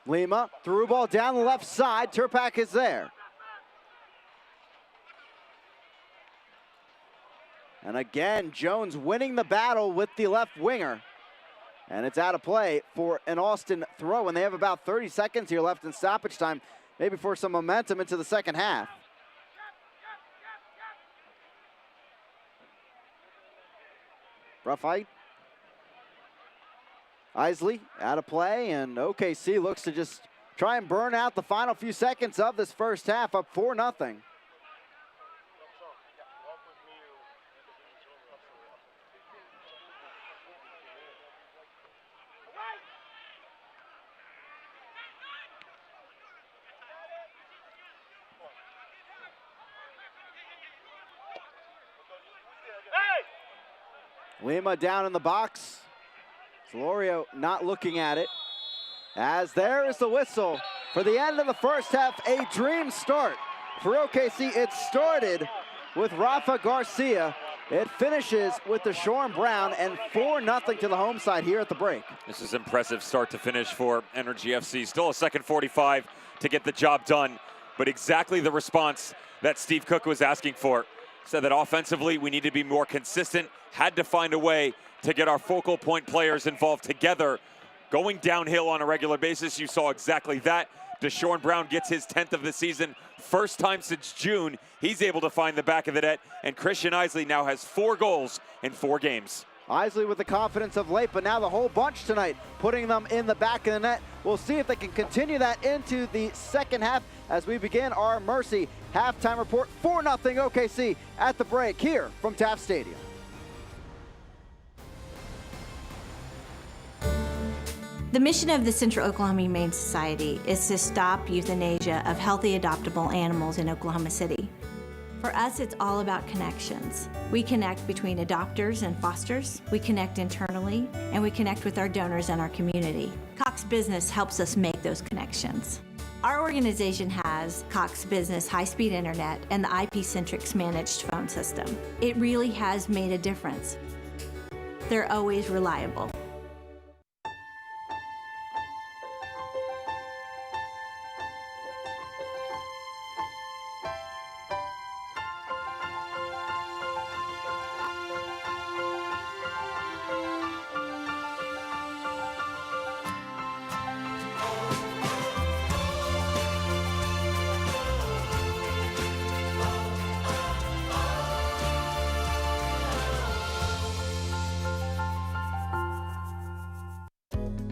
Lima, through ball down the left side. Turpak is there. And again, Jones winning the battle with the left winger. And it's out of play for an Austin throw. And they have about 30 seconds here left in stoppage time, maybe for some momentum into the second half. Rough fight. Isley out of play, and OKC looks to just try and burn out the final few seconds of this first half, up 4-0. Lima down in the box. Florio not looking at it. As there is the whistle for the end of the first half. A dream start for OKC. It started with Rafa Garcia. It finishes with Deshaun Brown, and 4-0 to the home side here at the break. This is impressive start to finish for Energy FC. Still a second 45 to get the job done, but exactly the response that Steve Cook was asking for. Said that offensively we need to be more consistent, had to find a way to get our focal point players involved together. Going downhill on a regular basis, you saw exactly that. Deshaun Brown gets his 10th of the season. First time since June, he's able to find the back of the net. And Christian Isley now has 4 goals in 4 games. Isley with the confidence of late, but now the whole bunch tonight, putting them in the back of the net. We'll see if they can continue that into the second half as we begin our Mercy halftime report. 4-0 OKC at the break here from Taft Stadium. The mission of the Central Oklahoma Humane Society is to stop euthanasia of healthy adoptable animals in Oklahoma City. For us, it's all about connections. We connect between adopters and fosters, we connect internally, and we connect with our donors and our community. Cox Business helps us make those connections. Our organization has Cox Business high-speed internet and the IP-Centrix managed phone system. It really has made a difference. They're always reliable.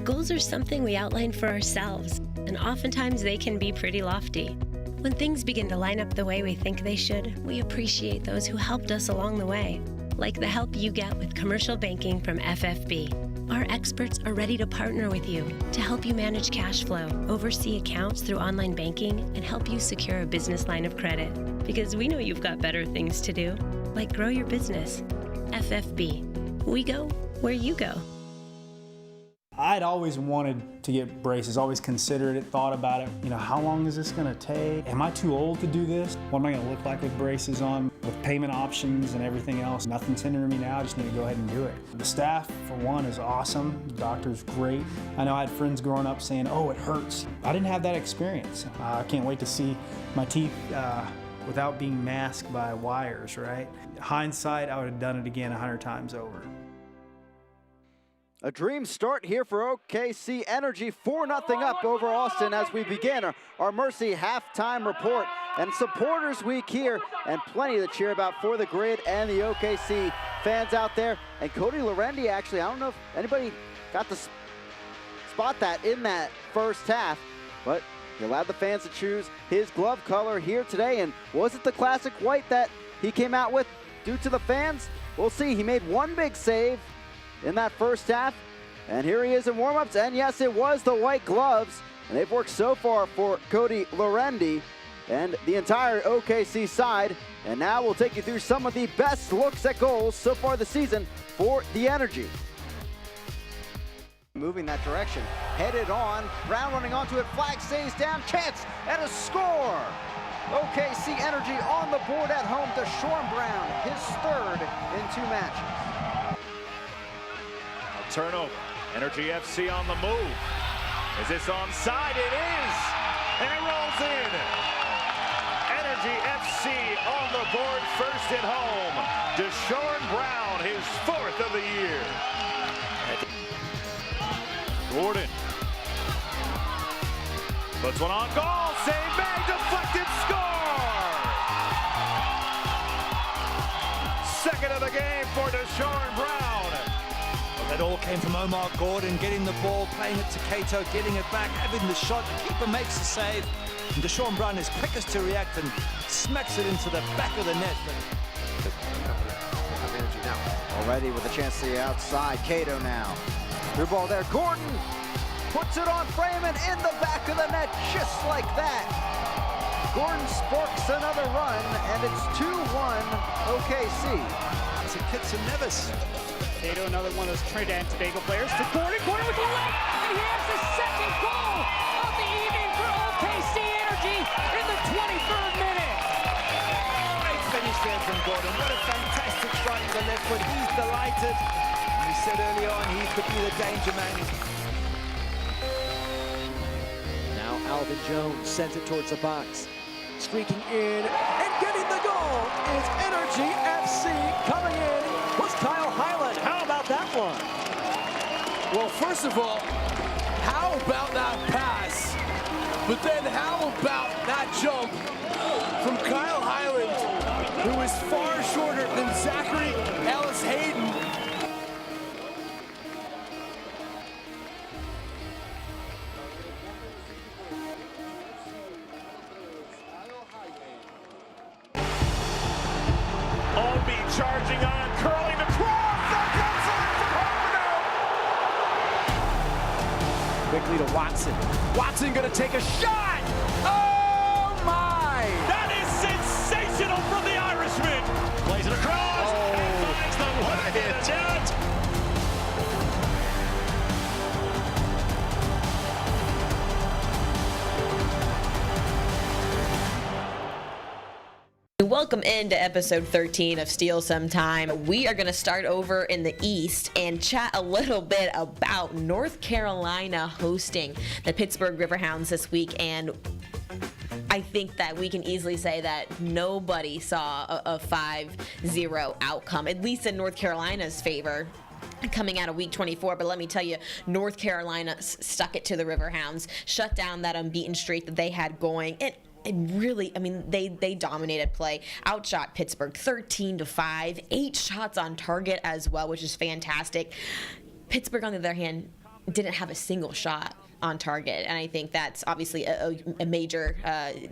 Goals are something we outline for ourselves, and oftentimes they can be pretty lofty. When things begin to line up the way we think they should, we appreciate those who helped us along the way, like the help you get with commercial banking from FFB. Our experts are ready to partner with you to help you manage cash flow, oversee accounts through online banking, and help you secure a business line of credit. Because we know you've got better things to do, like grow your business. FFB. We go where you go. I'd always wanted to get braces, always considered it, thought about it. You know, how long is this gonna take? Am I too old to do this? What am I gonna look like with braces on? With payment options and everything else, nothing's hindering me now, I just need to go ahead and do it. The staff, for one, is awesome. The doctor's great. I know I had friends growing up saying, oh, it hurts. I didn't have that experience. I can't wait to see my teeth without being masked by wires, right? Hindsight, I would have done it again 100 times over. A dream start here for OKC Energy, 4-0 up over Austin as we begin our Mercy halftime report. And supporters week here, and plenty to cheer about for the Grid and the OKC fans out there. And Cody Lorendi, actually, I don't know if anybody got to spot that in that first half, but he allowed the fans to choose his glove color here today. And was it the classic white that he came out with due to the fans? We'll see. He made one big save in that first half, and here he is in warm-ups, and yes, it was the white gloves, and they've worked so far for Cody Lorendi and the entire OKC side. And now we'll take you through some of the best looks at goals so far this season for the Energy. Moving that direction, headed on, Brown running onto it, flag stays down, chance, and a score! OKC Energy on the board at home to Sean Brown, his third in 2 matches. Turnover. Energy FC on the move. Is this onside? It is! And it rolls in. Energy FC on the board first at home. Deshaun Brown, his 4th of the year. Gordon. Puts one on goal. Save made. Deflected. Score! Second of the game for Deshaun Brown. It all came from Omar Gordon, getting the ball, playing it to Cato, getting it back, having the shot. The keeper makes the save. And Deshaun Brown is quickest to react and smacks it into the back of the net. Already with a chance to the outside. Cato now. Through ball there. Gordon puts it on frame and in the back of the net just like that. Gordon sparks another run, and it's 2-1 OKC. It's a Kitson Nevis. Cato, another one of those Trinidad and Tobago players, to Gordon. Gordon with the leg, and he has the second goal of the evening for OKC Energy in the 23rd minute. Great finish there from Gordon. What a fantastic strike to the left foot. He's delighted. And he said early on he could be the danger man. Now Alvin Jones sends it towards the box. Streaking in and getting the goal is Energy FC. Coming in was Kyle Highland. How about that one? Well, first of all, how about that pass? But then how about that jump from Kyle Highland, who is far shorter than Zachary Ellis Hayden. Charging on, curling the cross, that comes in for Quickly to Watson. Watson gonna take a shot! Oh my! That is sensational from the Irishman! Plays it across, and finds the one-handed challenge. Welcome into episode 13 of Steal Some Time. We are going to start over in the East and chat a little bit about North Carolina hosting the Pittsburgh Riverhounds this week. And I think that we can easily say that nobody saw a 5-0 outcome, at least in North Carolina's favor, coming out of week 24. But let me tell you, North Carolina stuck it to the Riverhounds, shut down that unbeaten streak that they had going. And really, I mean, they dominated play, outshot Pittsburgh 13-5, 8 shots on target as well, which is fantastic. Pittsburgh, on the other hand, didn't have a single shot on target, and I think that's obviously a major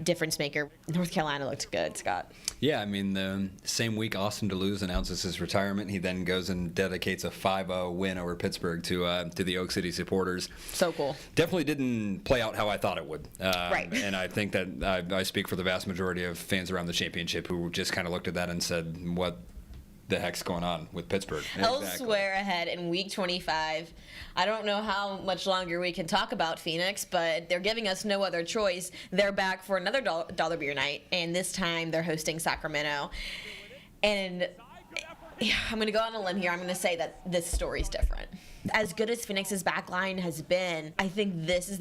difference maker. North Carolina looked good, Scott. Yeah, I mean, the same week Austin Deleuze announces his retirement, he then goes and dedicates a 5-0 win over Pittsburgh to the Oak City supporters. So cool. Definitely didn't play out how I thought it would. Right. And I think that I speak for the vast majority of fans around the championship who just kind of looked at that and said, what the heck's going on with Pittsburgh? Elsewhere ahead in week 25, I don't know how much longer we can talk about Phoenix, but they're giving us no other choice. They're back for another dollar beer night, and this time they're hosting Sacramento. And I'm going to go on a limb here. I'm going to say that this story's different. As good as Phoenix's backline has been, I think this is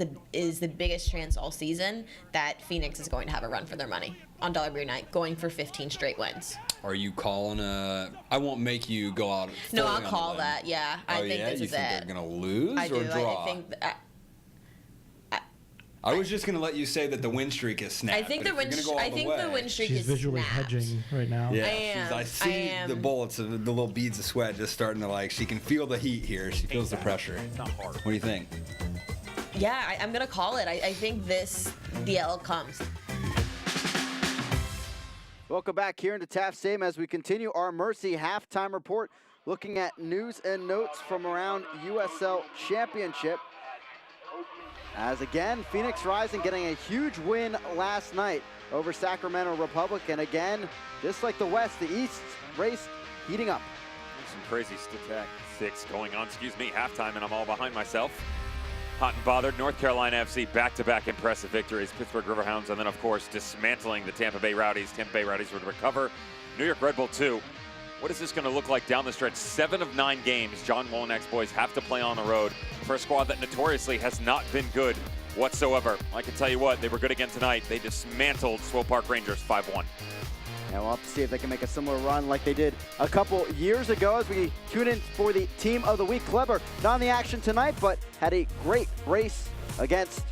the biggest chance all season that Phoenix is going to have a run for their money on dollar beer night, going for 15 straight wins. Are you calling I won't make you go out. No, I'll call that. Yeah, I think this is it. They're going to lose or draw? I think. I was just going to let you say that the win streak is snapped. I think the win streak is visually snapped. hedging right now. Yeah, I see the bullets, the little beads of sweat just starting to she can feel the heat here. She feels the pressure. It's not hard. What do you think? Yeah, I'm going to call it. I think the L comes. Welcome back here into Taft Stadium as we continue our Mercy halftime report, looking at news and notes from around USL Championship. As again, Phoenix Rising getting a huge win last night over Sacramento Republic. And again, just like the West, the East race heating up. Some crazy statistics going on, halftime, and I'm all behind myself. Hot and bothered, North Carolina FC back-to-back impressive victories. Pittsburgh Riverhounds, and then of course dismantling the Tampa Bay Rowdies. Tampa Bay Rowdies would recover. New York Red Bull 2. What is this going to look like down the stretch? 7 of 9 games John Wolinek's boys have to play on the road for a squad that notoriously has not been good whatsoever. I can tell you what, they were good again tonight. They dismantled Swope Park Rangers 5-1. And we'll have to see if they can make a similar run like they did a couple years ago as we tune in for the Team of the Week. Kleber not in the action tonight, but had a great race against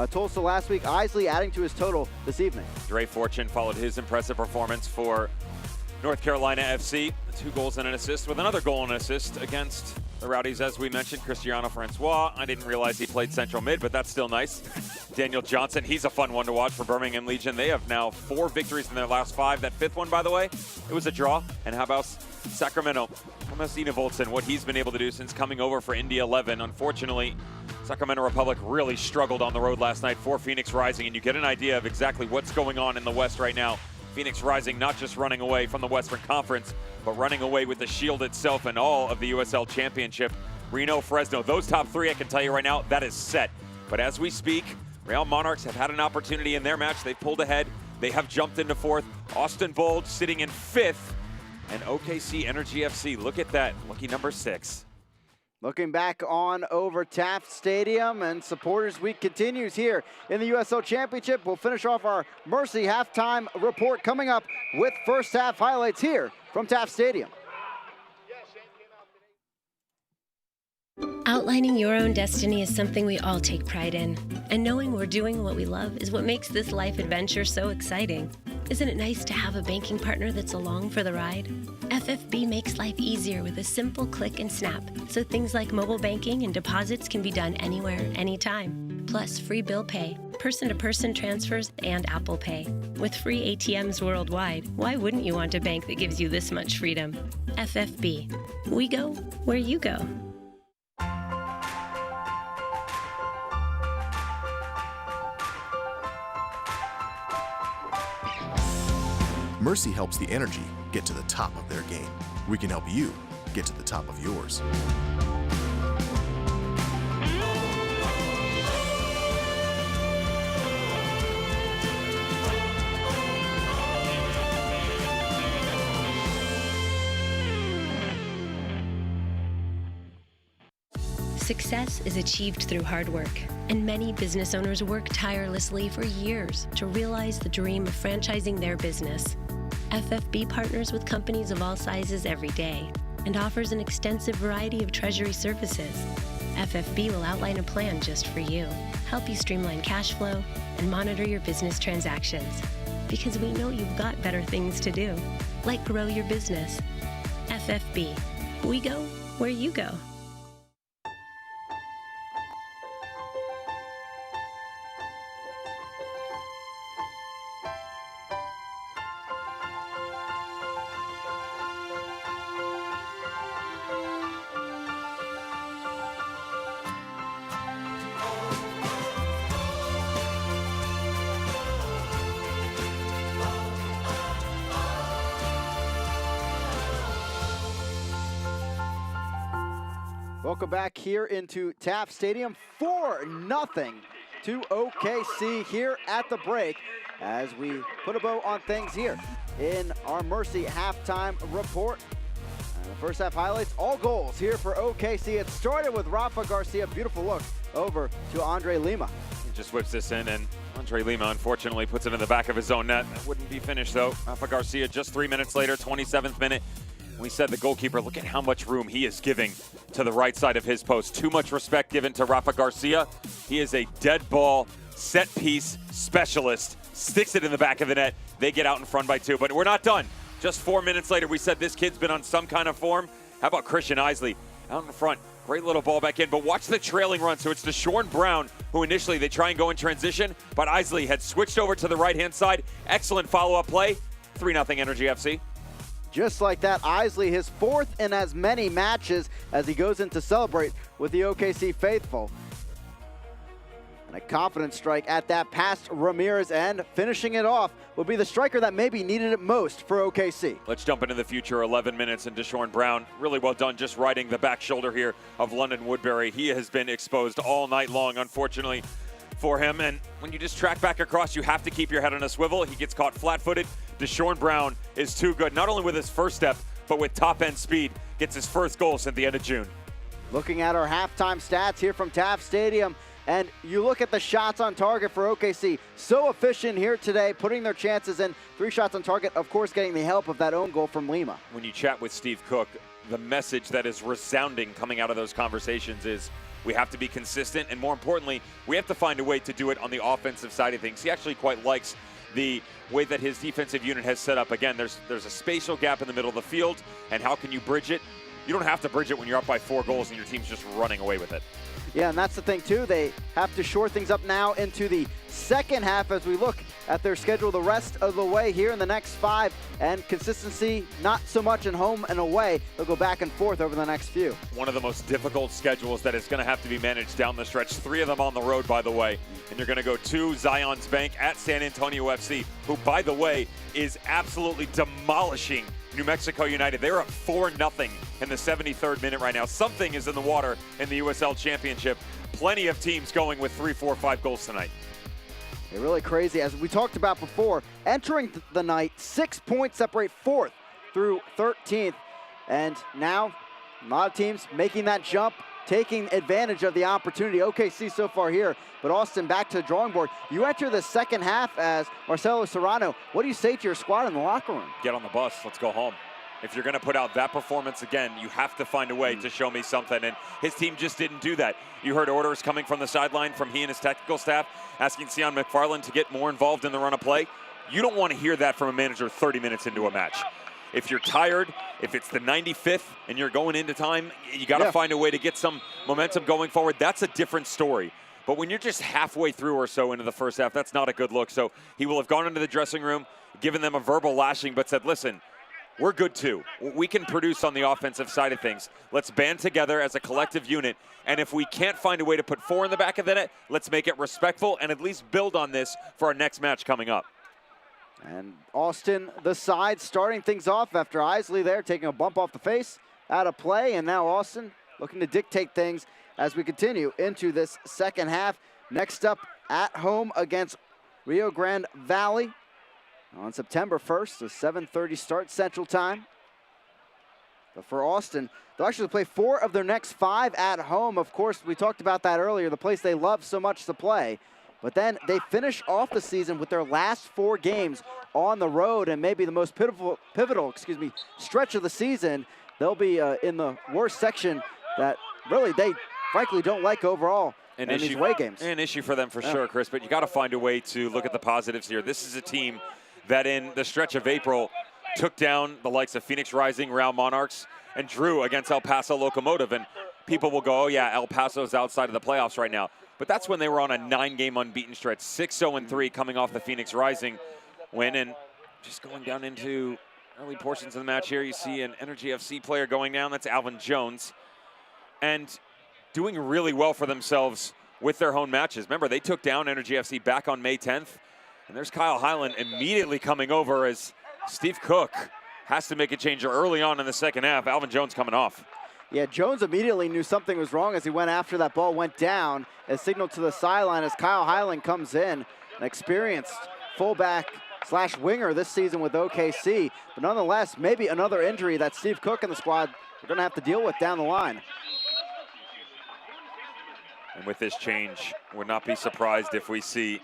Tulsa last week. Isley adding to his total this evening. Dre Fortune followed his impressive performance for North Carolina FC, 2 goals and an assist, with another goal and assist against the Rowdies, as we mentioned, Cristiano Francois. I didn't realize he played central mid, but that's still nice. Daniel Johnson, he's a fun one to watch for Birmingham Legion. They have now 4 victories in their last 5. That 5th one, by the way, it was a draw. And how about Sacramento? Tomasina Voltson, what he's been able to do since coming over for Indy 11. Unfortunately, Sacramento Republic really struggled on the road last night for Phoenix Rising, and you get an idea of exactly what's going on in the West right now. Phoenix Rising not just running away from the Western Conference, but running away with the Shield itself and all of the USL Championship. Reno, Fresno, those top 3, I can tell you right now, that is set. But as we speak, Real Monarchs have had an opportunity in their match. They've pulled ahead. They have jumped into 4th. Austin Bold sitting in 5th. And OKC Energy FC, look at that, lucky number 6. Looking back on over Taft Stadium, and Supporters Week continues here in the USL Championship. We'll finish off our Mercy halftime report coming up with first half highlights here from Taft Stadium. Outlining your own destiny is something we all take pride in. And knowing we're doing what we love is what makes this life adventure so exciting. Isn't it nice to have a banking partner that's along for the ride? FFB makes life easier with a simple click and snap, so things like mobile banking and deposits can be done anywhere, anytime. Plus free bill pay, person-to-person transfers, and Apple Pay. With free ATMs worldwide, why wouldn't you want a bank that gives you this much freedom? FFB. We go where you go. Mercy helps the Energy get to the top of their game. We can help you get to the top of yours. Success is achieved through hard work, and many business owners work tirelessly for years to realize the dream of franchising their business. FFB partners with companies of all sizes every day and offers an extensive variety of treasury services. FFB will outline a plan just for you, help you streamline cash flow, and monitor your business transactions. Because we know you've got better things to do, like grow your business. FFB. We go where you go. Welcome back here into Taft Stadium. 4-0 to OKC here at the break as we put a bow on things here in our Mercy halftime report. The first half highlights, all goals here for OKC. It started with Rafa Garcia, beautiful look over to Andre Lima. He just whips this in, and Andre Lima unfortunately puts it in the back of his own net. That wouldn't be finished though. Rafa Garcia just 3 minutes later, 27th minute. We said the goalkeeper, look at how much room he is giving to the right side of his post. Too much respect given to Rafa Garcia. He is a dead ball set piece specialist. Sticks it in the back of the net. They get out in front by 2, but we're not done. Just 4 minutes later, we said this kid's been on some kind of form. How about Christian Isley out in front? Great little ball back in, but watch the trailing run. So it's Deshaun Brown who initially they try and go in transition, but Isley had switched over to the right-hand side. Excellent follow-up play. 3-0 Energy FC. Just like that, Isley, his 4th in as many matches as he goes in to celebrate with the OKC faithful. And a confident strike at that past Ramirez end. Finishing it off will be the striker that maybe needed it most for OKC. Let's jump into the future. 11 minutes, and Deshaun Brown, really well done, just riding the back shoulder here of London Woodbury. He has been exposed all night long, unfortunately, for him. And when you just track back across, you have to keep your head on a swivel. He gets caught flat-footed. Deshaun Brown is too good, not only with his first step, but with top-end speed. Gets his first goal since the end of June. Looking at our halftime stats here from Taft Stadium, and you look at the shots on target for OKC. So efficient here today, putting their chances in. 3 shots on target, of course, getting the help of that own goal from Lima. When you chat with Steve Cook, the message that is resounding coming out of those conversations is we have to be consistent, and more importantly, we have to find a way to do it on the offensive side of things. He actually quite likes the way that his defensive unit has set up. Again, there's a spatial gap in the middle of the field, and how can you bridge it? You don't have to bridge it when you're up by 4 goals and your team's just running away with it. Yeah, and that's the thing, too. They have to shore things up now into the second half as we look at their schedule the rest of the way here in the next 5. And consistency, not so much in home and away. They'll go back and forth over the next few. One of the most difficult schedules that is going to have to be managed down the stretch. 3 of them on the road, by the way. And you're going to go to Zion's Bank at San Antonio FC, who, by the way, is absolutely demolishing New Mexico United. They're up 4-0 in the 73rd minute right now. Something is in the water in the USL Championship. Plenty of teams going with 3, 4, 5 goals tonight. They're really crazy. As we talked about before, entering the night, 6 points separate 4th through 13th. And now, a lot of teams making that jump, taking advantage of the opportunity. OKC so far here, but Austin, back to the drawing board. You enter the second half as Marcelo Serrano. What do you say to your squad in the locker room? Get on the bus. Let's go home. If you're going to put out that performance again, you have to find a way to show me something. And his team just didn't do that. You heard orders coming from the sideline from he and his technical staff asking Sion McFarland to get more involved in the run of play. You don't want to hear that from a manager 30 minutes into a match. If you're tired, if it's the 95th and you're going into time, you got to find a way to get some momentum going forward. That's a different story. But when you're just halfway through or so into the first half, that's not a good look. So he will have gone into the dressing room, given them a verbal lashing, but said, listen, we're good too. We can produce on the offensive side of things. Let's band together as a collective unit. And if we can't find a way to put 4 in the back of the net, let's make it respectful and at least build on this for our next match coming up. And Austin, the side, starting things off after Isley there, taking a bump off the face, out of play. And now Austin looking to dictate things as we continue into this second half. Next up, at home against Rio Grande Valley on September 1st, a 7:30 start Central Time. But for Austin, they'll actually play 4 of their next 5 at home. Of course, we talked about that earlier, the place they love so much to play. But then they finish off the season with their last 4 games on the road, and maybe the most pivotal stretch of the season. They'll be in the worst section that really they frankly don't like overall in these away games. An issue for them for sure, Chris, but you got to find a way to look at the positives here. This is a team that in the stretch of April took down the likes of Phoenix Rising, Real Monarchs, and drew against El Paso Locomotive. And people will go, oh yeah, El Paso's outside of the playoffs right now. But that's when they were on a 9-game unbeaten stretch, 6-0-3 coming off the Phoenix Rising win. And just going down into early portions of the match here, you see an Energy FC player going down. That's Alvin Jones. And doing really well for themselves with their home matches. Remember, they took down Energy FC back on May 10th. And there's Kyle Hyland immediately coming over as Steve Cook has to make a change early on in the second half. Alvin Jones coming off. Yeah, Jones immediately knew something was wrong as he went after that ball went down. A signal to the sideline as Kyle Hyland comes in, an experienced fullback slash winger this season with OKC. But nonetheless, maybe another injury that Steve Cook and the squad are going to have to deal with down the line. And with this change, would not be surprised if we see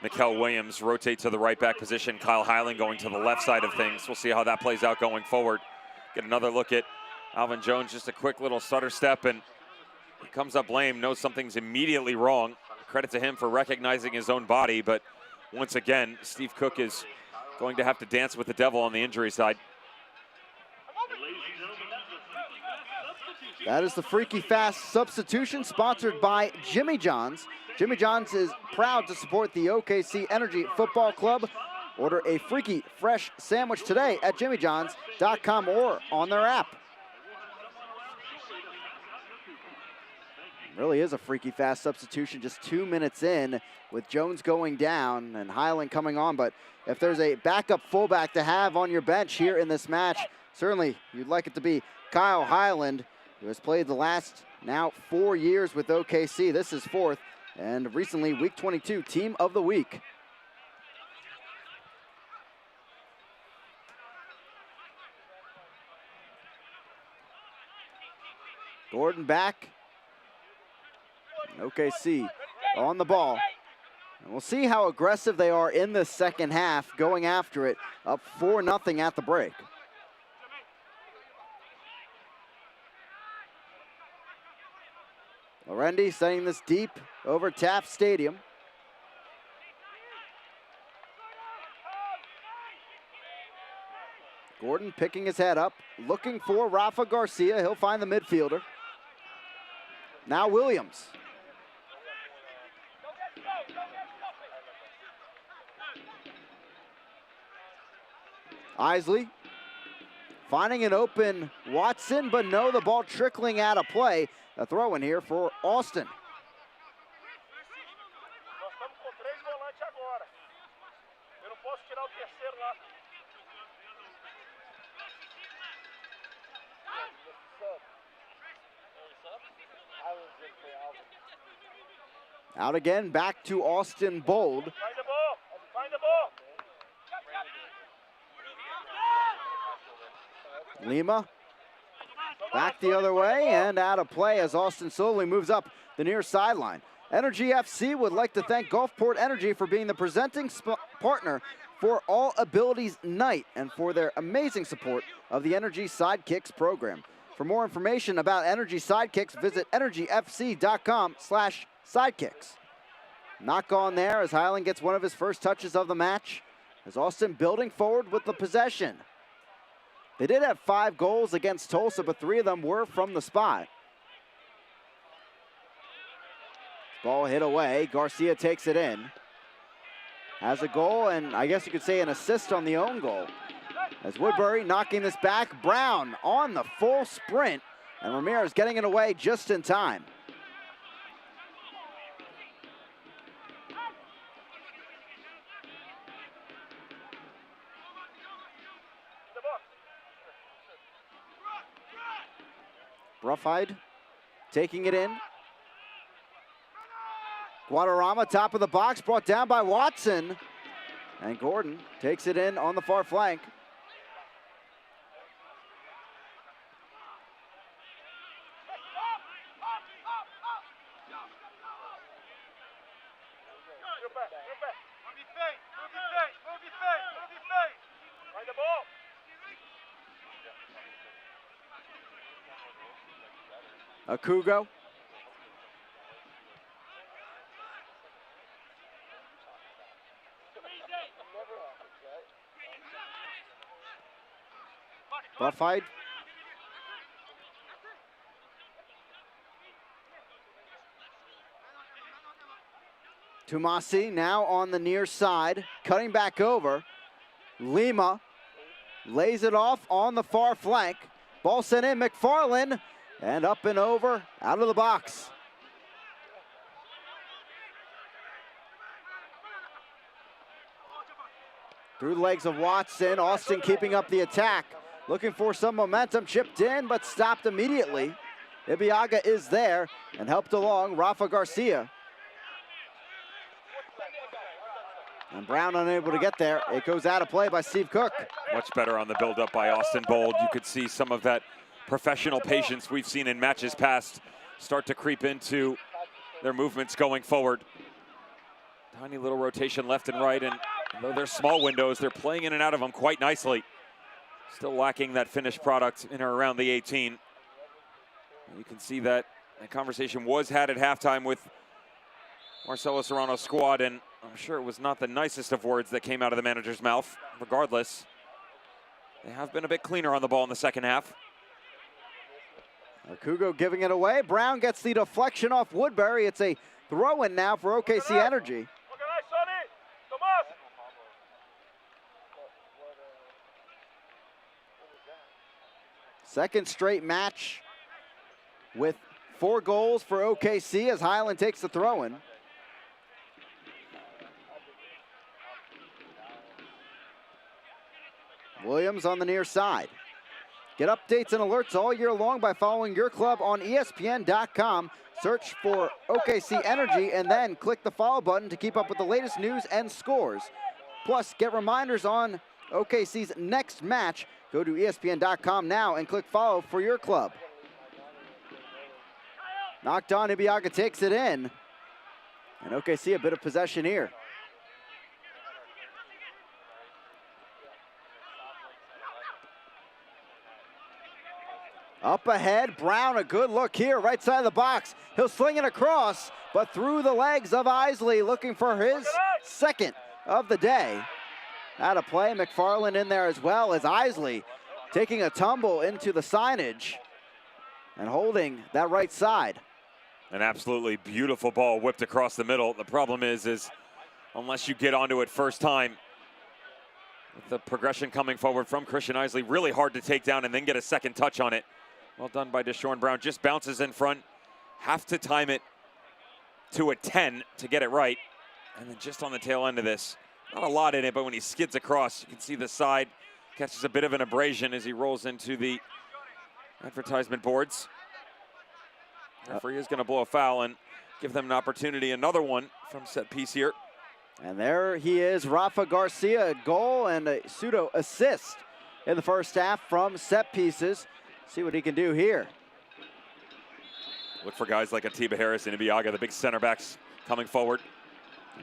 Mikel Williams rotate to the right back position. Kyle Hyland going to the left side of things. We'll see how that plays out going forward. Get another look at Alvin Jones, just a quick little stutter step, and he comes up lame, knows something's immediately wrong. Credit to him for recognizing his own body, but once again, Steve Cook is going to have to dance with the devil on the injury side. That is the Freaky Fast substitution sponsored by Jimmy John's. Jimmy John's is proud to support the OKC Energy Football Club. Order a Freaky Fresh sandwich today at jimmyjohns.com or on their app. Really is a Freaky Fast substitution just 2 minutes in with Jones going down and Hyland coming on. But if there's a backup fullback to have on your bench here in this match, certainly you'd like it to be Kyle Hyland, who has played the last now 4 years with OKC. This is fourth, and recently Week 22 Team of the Week. Gordon back. OKC on the ball. And we'll see how aggressive they are in the second half, going after it, up 4-0 at the break. Lorendi sending this deep over Taft Stadium. Gordon picking his head up, looking for Rafa Garcia. He'll find the midfielder. Now Williams. Isley finding an open Watson, but no, the ball trickling out of play. A throw in here for Austin. Out again, back to Austin Bold. Lima back the other way and out of play as Austin slowly moves up the near sideline. Energy FC would like to thank Gulfport Energy for being the presenting partner for All Abilities Night and for their amazing support of the Energy Sidekicks program. For more information about Energy Sidekicks, visit energyfc.com/sidekicks. Knock on there as Hyland gets one of his first touches of the match. As Austin building forward with the possession. They did have 5 goals against Tulsa, but 3 of them were from the spot. Ball hit away. Garcia takes it in. Has a goal, and I guess you could say an assist on the own goal. As Woodbury knocking this back. Brown on the full sprint, and Ramirez getting it away just in time. Roughhide taking it in. Guadarrama, top of the box, brought down by Watson. And Gordon takes it in on the far flank. Akugo. Roughhide. Tumasi now on the near side, cutting back over. Lima lays it off on the far flank. Ball sent in, McFarland. And up and over, out of the box. Through the legs of Watson. Austin keeping up the attack. looking for some momentum, chipped in, but stopped immediately. Ibiaga is there and helped along Rafa Garcia. And Brown unable to get there. It goes out of play by Steve Cook. Much better on the build-up by Austin Bold. You could see some of that professional patience we've seen in matches past start to creep into their movements going forward. Tiny little rotation left and right, and though they're small windows, they're playing in and out of them quite nicely. Still lacking that finished product in or around the 18. You can see that the conversation was had at halftime with Marcelo Serrano's squad, and I'm sure it was not the nicest of words that came out of the manager's mouth. Regardless, they have been a bit cleaner on the ball in the second half. Kugo giving it away. Brown gets the deflection off Woodbury. It's a throw-in now for OKC Energy. Second straight match with 4 goals for OKC as Highland takes the throw-in. Williams on the near side. Get updates and alerts all year long by following your club on ESPN.com. Search for OKC Energy and then click the follow button to keep up with the latest news and scores. Plus, get reminders on OKC's next match. Go to ESPN.com now and click follow for your club. Knocked on, Ibiaga takes it in. And OKC a bit of possession here. Up ahead, Brown, a good look here, right side of the box. He'll sling it across, but through the legs of Isley, looking for his second of the day. Out of play, McFarland in there as well as Isley taking a tumble into the signage and holding that right side. An absolutely beautiful ball whipped across the middle. The problem is unless you get onto it first time, with the progression coming forward from Christian Isley, really hard to take down and then get a second touch on it. Well done by Deshaun Brown, just bounces in front. Have to time it to a 10 to get it right. And then just on the tail end of this, not a lot in it, but when he skids across, you can see the side catches a bit of an abrasion as he rolls into the advertisement boards. Referee is going to blow a foul and give them an opportunity, another one from set piece here. And there he is, Rafa Garcia, a goal and a pseudo assist in the first half from set pieces. See what he can do here. Look for guys like Atiba Harris and Ibiaga, the big center backs coming forward.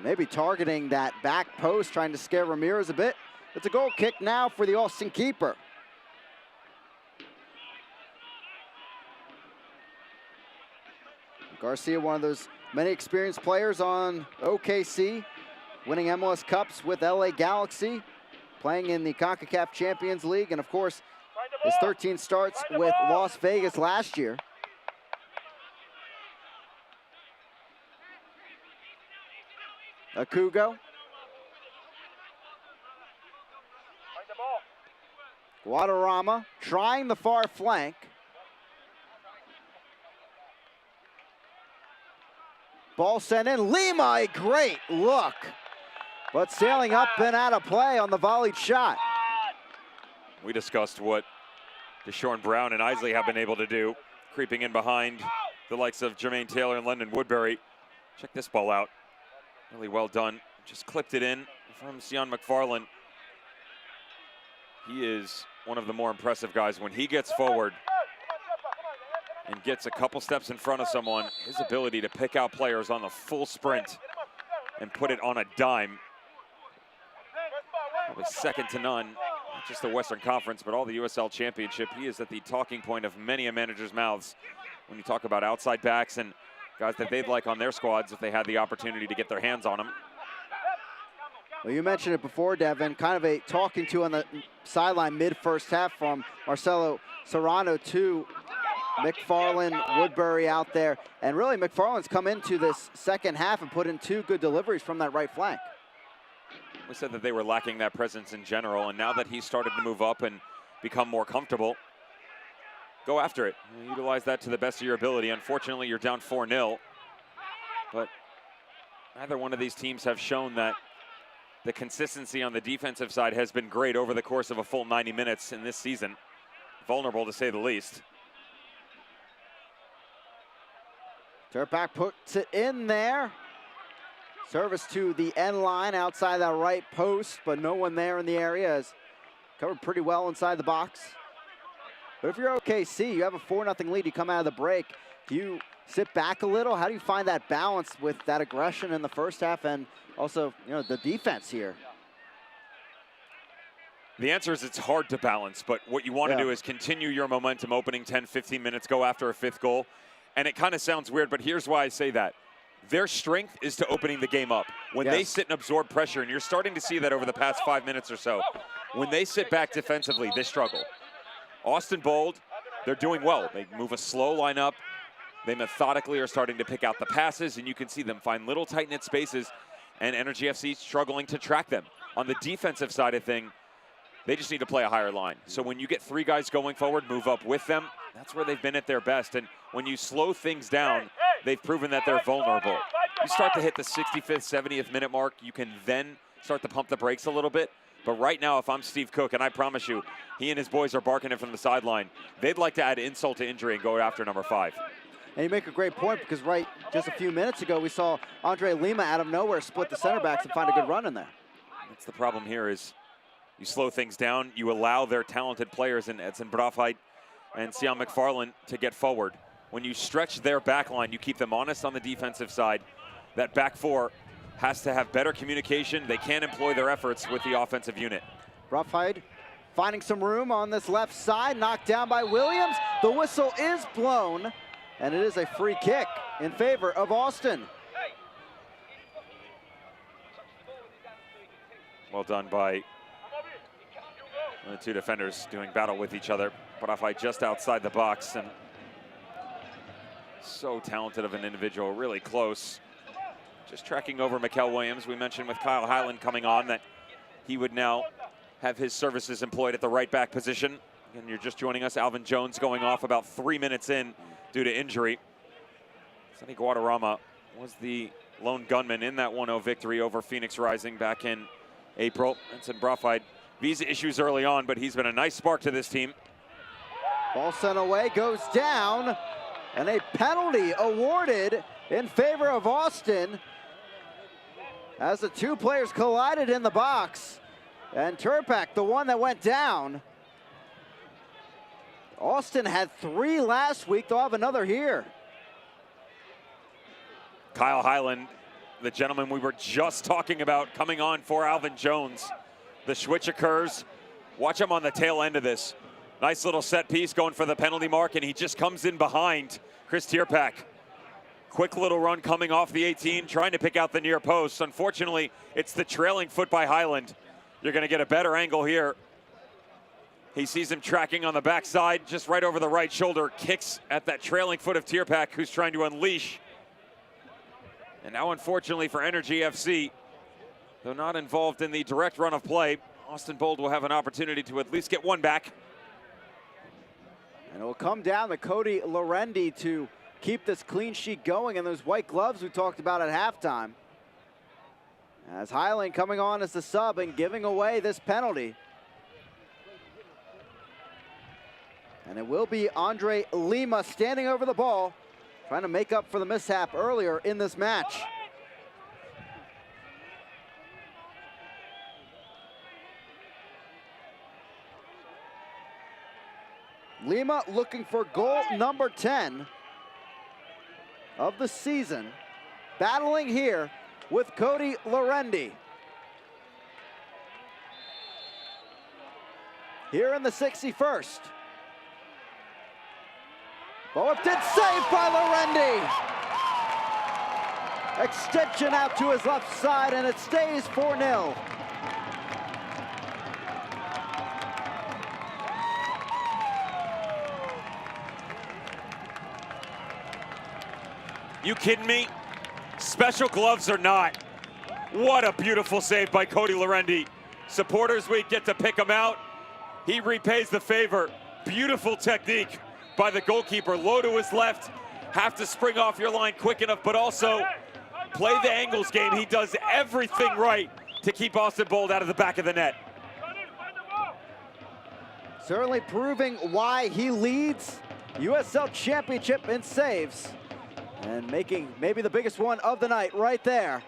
Maybe targeting that back post, trying to scare Ramirez a bit. It's a goal kick now for the Austin keeper. Garcia, one of those many experienced players on OKC, winning MLS Cups with LA Galaxy, playing in the CONCACAF Champions League, and of course, his 13 starts with Las Vegas last year. Akugo. Guadarrama trying the far flank. Ball sent in. Lima, a great look. But sailing up and out of play on the volleyed shot. We discussed what Deshaun Brown and Isley have been able to do, creeping in behind the likes of Jermaine Taylor and London Woodbury. Check this ball out. Really well done. Just clipped it in from Sion McFarland. He is one of the more impressive guys. When he gets forward and gets a couple steps in front of someone, his ability to pick out players on the full sprint and put it on a dime. Probably second to none, not just the Western Conference, but all the USL Championship. He is at the talking point of many a manager's mouths when you talk about outside backs and guys that they'd like on their squads if they had the opportunity to get their hands on them. Well, you mentioned it before, Devin, kind of a talking to on the sideline mid-first half from Marcelo Serrano to McFarland, Woodbury out there. And really, McFarland's come into this second half and put in 2 good deliveries from that right flank. We said that they were lacking that presence in general, and now that he's started to move up and become more comfortable, go after it. Utilize that to the best of your ability. Unfortunately, you're down 4-0, but neither one of these teams have shown that the consistency on the defensive side has been great over the course of a full 90 minutes in this season. vulnerable to say the least. Tirpak puts it in there. Service to the end line outside that right post, but no one there in the area. Is covered pretty well inside the box. But if you're OKC, you have a 4-0 lead, you come out of the break. Do you sit back a little? How do you find that balance with that aggression in the first half and also, the defense here? The answer is it's hard to balance, but what you want to do is continue your momentum opening 10, 15 minutes, go after a 5th goal. And it kind of sounds weird, but here's why I say that. Their strength is to opening the game up. When they sit and absorb pressure, and you're starting to see that over the past 5 minutes or so, when they sit back defensively, they struggle. Austin Bold, they're doing well. They move a slow lineup. They methodically are starting to pick out the passes, and you can see them find little tight-knit spaces, and Energy FC struggling to track them. On the defensive side of things, they just need to play a higher line. So when you get 3 guys going forward, move up with them, that's where they've been at their best. And when you slow things down, they've proven that they're vulnerable. You start to hit the 65th, 70th minute mark, you can then start to pump the brakes a little bit. But right now, if I'm Steve Cook, and I promise you, he and his boys are barking it from the sideline, they'd like to add insult to injury and go after number 5. And you make a great point because just a few minutes ago, we saw Andre Lima out of nowhere split the center backs and find a good run in there. That's the problem here is you slow things down, you allow their talented players in Edson Brathwaite and Sian McFarland to get forward. When you stretch their back line, you keep them honest on the defensive side. That back 4 has to have better communication. They can't employ their efforts with the offensive unit. Brathwaite finding some room on this left side, knocked down by Williams. The whistle is blown, and it is a free kick in favor of Austin. Well done by the 2 defenders doing battle with each other. Brathwaite just outside the box, and so talented of an individual, really close. Just tracking over Mikel Williams. We mentioned with Kyle Hyland coming on that he would now have his services employed at the right back position. And you're just joining us, Alvin Jones going off about 3 minutes in due to injury. Sonny Guadarrama was the lone gunman in that 1-0 victory over Phoenix Rising back in April. Edson Brathwaite, visa issues early on, but he's been a nice spark to this team. Ball sent away, goes down, and a penalty awarded in favor of Austin as the 2 players collided in the box. And Tirpak, the one that went down. Austin had 3 last week, they'll have another here. Kyle Hyland, the gentleman we were just talking about, coming on for Alvin Jones. The switch occurs. Watch him on the tail end of this. Nice little set piece going for the penalty mark, and he just comes in behind Chris Tirpak. Quick little run coming off the 18, trying to pick out the near post. Unfortunately, it's the trailing foot by Hyland. You're going to get a better angle here. He sees him tracking on the backside, just right over the right shoulder, kicks at that trailing foot of Tirpak, who's trying to unleash. And now, unfortunately for Energy FC, though not involved in the direct run of play, Austin Bold will have an opportunity to at least get one back. And it will come down to Cody Lorendi to keep this clean sheet going and those white gloves we talked about at halftime. As Hyland coming on as the sub and giving away this penalty. And it will be Andre Lima standing over the ball, trying to make up for the mishap earlier in this match. Lima looking for goal number 10 of the season. Battling here with Cody Lorendi. Here in the 61st. Ball whipped in, saved by Lorendi. Extension out to his left side, and it stays 4-0. You kidding me? Special gloves or not. What a beautiful save by Cody Lorendi. Supporters Week get to pick him out. He repays the favor. Beautiful technique by the goalkeeper. Low to his left. Have to spring off your line quick enough, but also play the angles game. He does everything right to keep Austin Bold out of the back of the net. Certainly proving why he leads USL Championship in saves and making maybe the biggest one of the night right there.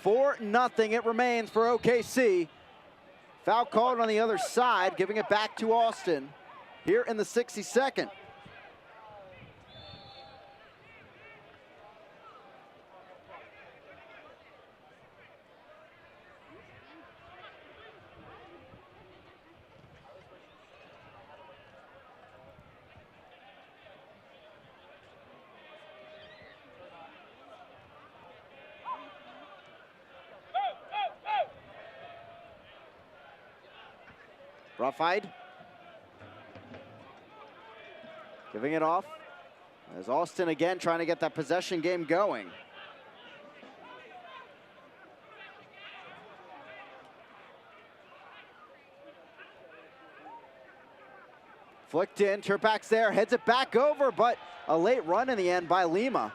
4-0 it remains for OKC. Foul called on the other side, giving it back to Austin here in the 62nd. Roughide. Giving it off. As Austin again trying to get that possession game going. Flicked in, Turpak's there, heads it back over, but a late run in the end by Lima.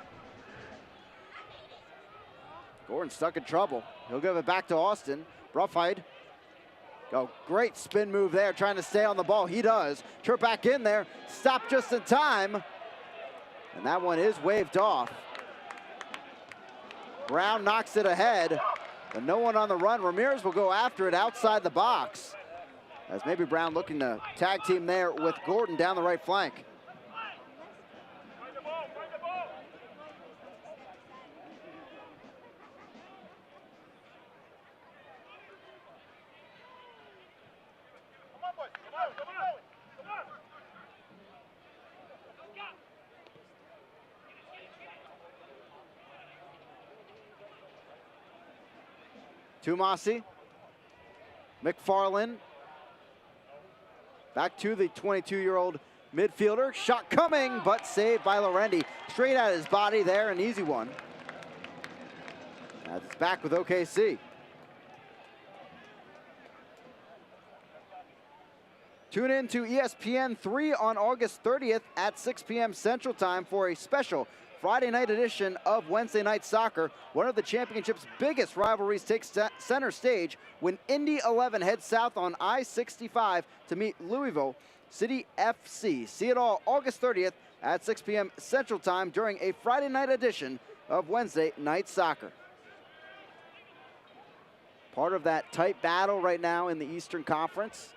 Gordon stuck in trouble. He'll give it back to Austin. Roughide. Oh, great spin move there, trying to stay on the ball. He does. Turpak in there, stopped just in time. And that one is waved off. Brown knocks it ahead, but no one on the run. Ramirez will go after it outside the box. As maybe Brown looking to tag team there with Gordon down the right flank. Tumasi, McFarland, back to the 22-year-old midfielder. Shot coming, but saved by Lorendi. Straight at his body there, an easy one. As it's back with OKC. Tune in to ESPN 3 on August 30th at 6 p.m. Central Time for a special Friday night edition of Wednesday Night Soccer. One of the championship's biggest rivalries takes center stage when Indy 11 heads south on I-65 to meet Louisville City FC. See it all August 30th at 6 p.m. Central Time during a Friday night edition of Wednesday Night Soccer. Part of that tight battle right now in the Eastern Conference.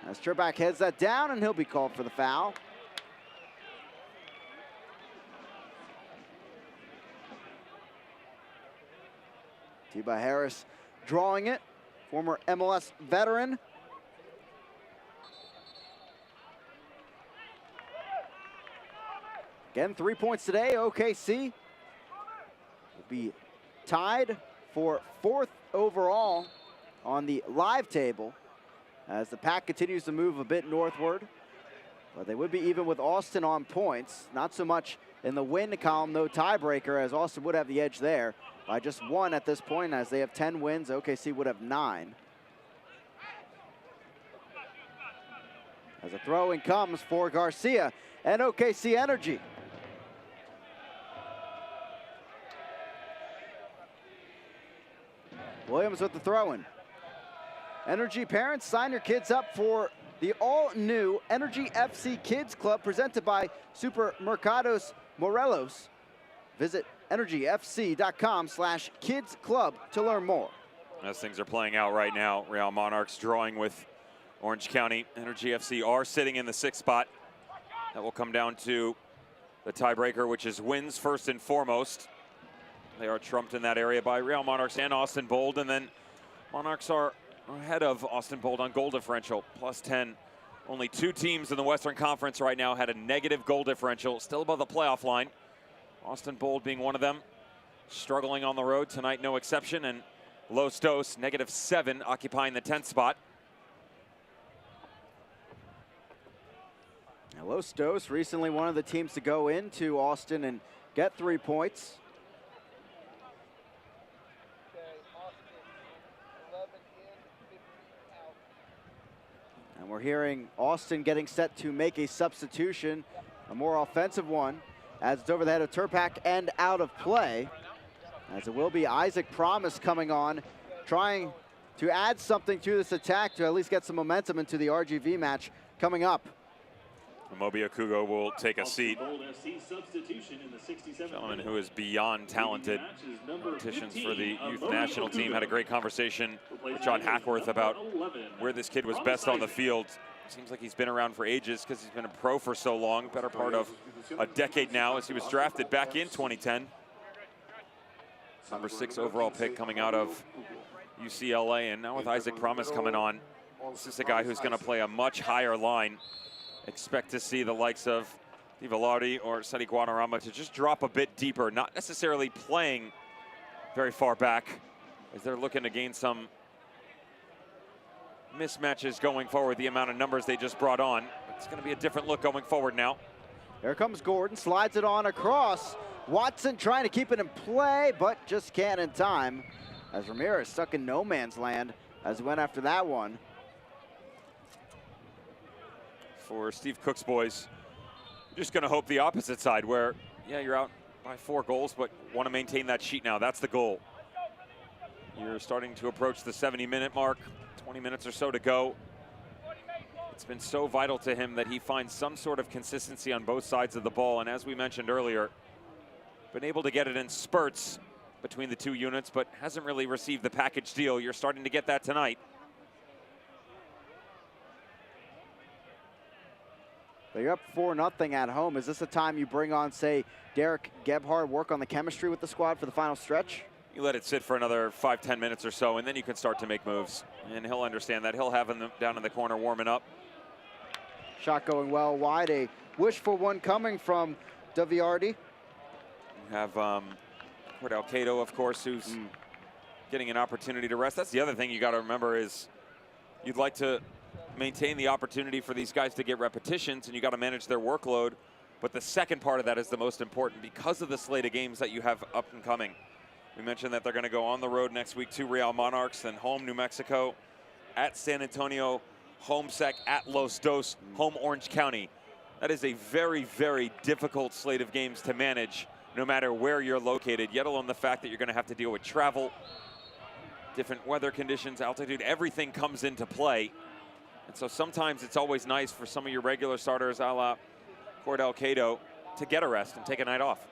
As Turpak heads that down, and he'll be called for the foul. T.B. Harris drawing it, former MLS veteran. Again, 3 points today. OKC will be tied for 4th overall on the live table as the pack continues to move a bit northward. But they would be even with Austin on points. Not so much in the win column, no tiebreaker, as Austin would have the edge there by just 1 at this point, as they have 10 wins. OKC would have 9. As a throw-in comes for Garcia and OKC Energy. Williams with the throw-in. Energy parents, sign your kids up for the all-new Energy FC Kids Club presented by Supermercados Morelos. Visit energyfc.com/kidsclub to learn more. As things are playing out right now, Real Monarchs drawing with Orange County. Energy FC are sitting in the 6th spot. That will come down to the tiebreaker, which is wins first and foremost. They are trumped in that area by Real Monarchs and Austin Bold, and then Monarchs are ahead of Austin Bold on goal differential, +10. Only 2 teams in the Western Conference right now had a negative goal differential, still above the playoff line. Austin Bold being one of them, struggling on the road tonight, no exception, and Los Dos, -7, occupying the 10th spot. Now, Los Dos, recently one of the teams to go into Austin and get 3 points. And we're hearing Austin getting set to make a substitution, a more offensive one, as it's over the head of Turpak and out of play. As it will be Isaac Promise coming on, trying to add something to this attack to at least get some momentum into the RGV match coming up. Mobi Okugo will take a seat. Gentleman who is beyond talented. Competitions for the youth national team. Had a great conversation with John Hackworth about where this kid was best on the field. Seems like he's been around for ages because he's been a pro for so long, better part of a decade now, as he was drafted back in 2010. Number 6 overall pick coming out of UCLA, and now with Isaac Promise coming on, this is a guy who's going to play a much higher line. Expect to see the likes of Di Velarde or Seti Guadarrama to just drop a bit deeper, not necessarily playing very far back, as they're looking to gain some mismatches going forward, the amount of numbers they just brought on. It's going to be a different look going forward now. Here comes Gordon, slides it on across. Watson trying to keep it in play, but just can't in time, as Ramirez stuck in no man's land as he went after that one. For Steve Cook's boys, just going to hope the opposite side, where, yeah, you're out by 4 goals, but want to maintain that sheet now. That's the goal. You're starting to approach the 70-minute mark, 20 minutes or so to go. It's been so vital to him that he finds some sort of consistency on both sides of the ball, and as we mentioned earlier, been able to get it in spurts between the two units, but hasn't really received the package deal. You're starting to get that tonight. They're up 4-0 at home. Is this a time you bring on, say, Derek Gebhard, work on the chemistry with the squad for the final stretch? You let it sit for another 5-10 minutes or so, and then you can start to make moves. And he'll understand that. He'll have him down in the corner warming up. Shot going well wide. A wish for one coming from Daviardi. You have Cordell Cato, of course, who's getting an opportunity to rest. That's the other thing you got to remember is you'd like to maintain the opportunity for these guys to get repetitions, and you got to manage their workload. But the second part of that is the most important because of the slate of games that you have up and coming. We mentioned that they're going to go on the road next week to Real Monarchs, then home New Mexico, at San Antonio, home SEC, at Los Dos, home Orange County. That is a very, very difficult slate of games to manage no matter where you're located, yet alone the fact that you're going to have to deal with travel, different weather conditions, altitude, everything comes into play. And so sometimes it's always nice for some of your regular starters, a la Cordell Cato, to get a rest and take a night off.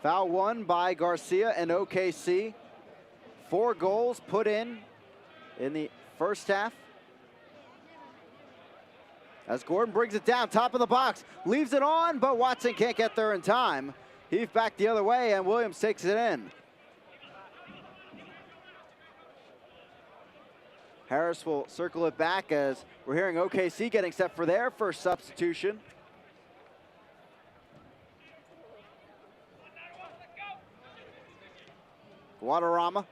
Foul won by Garcia and OKC. 4 goals put in the first half. As Gordon brings it down, top of the box, leaves it on, but Watson can't get there in time. Heave back the other way, and Williams takes it in. Harris will circle it back as we're hearing OKC getting set for their first substitution. Guadarrama.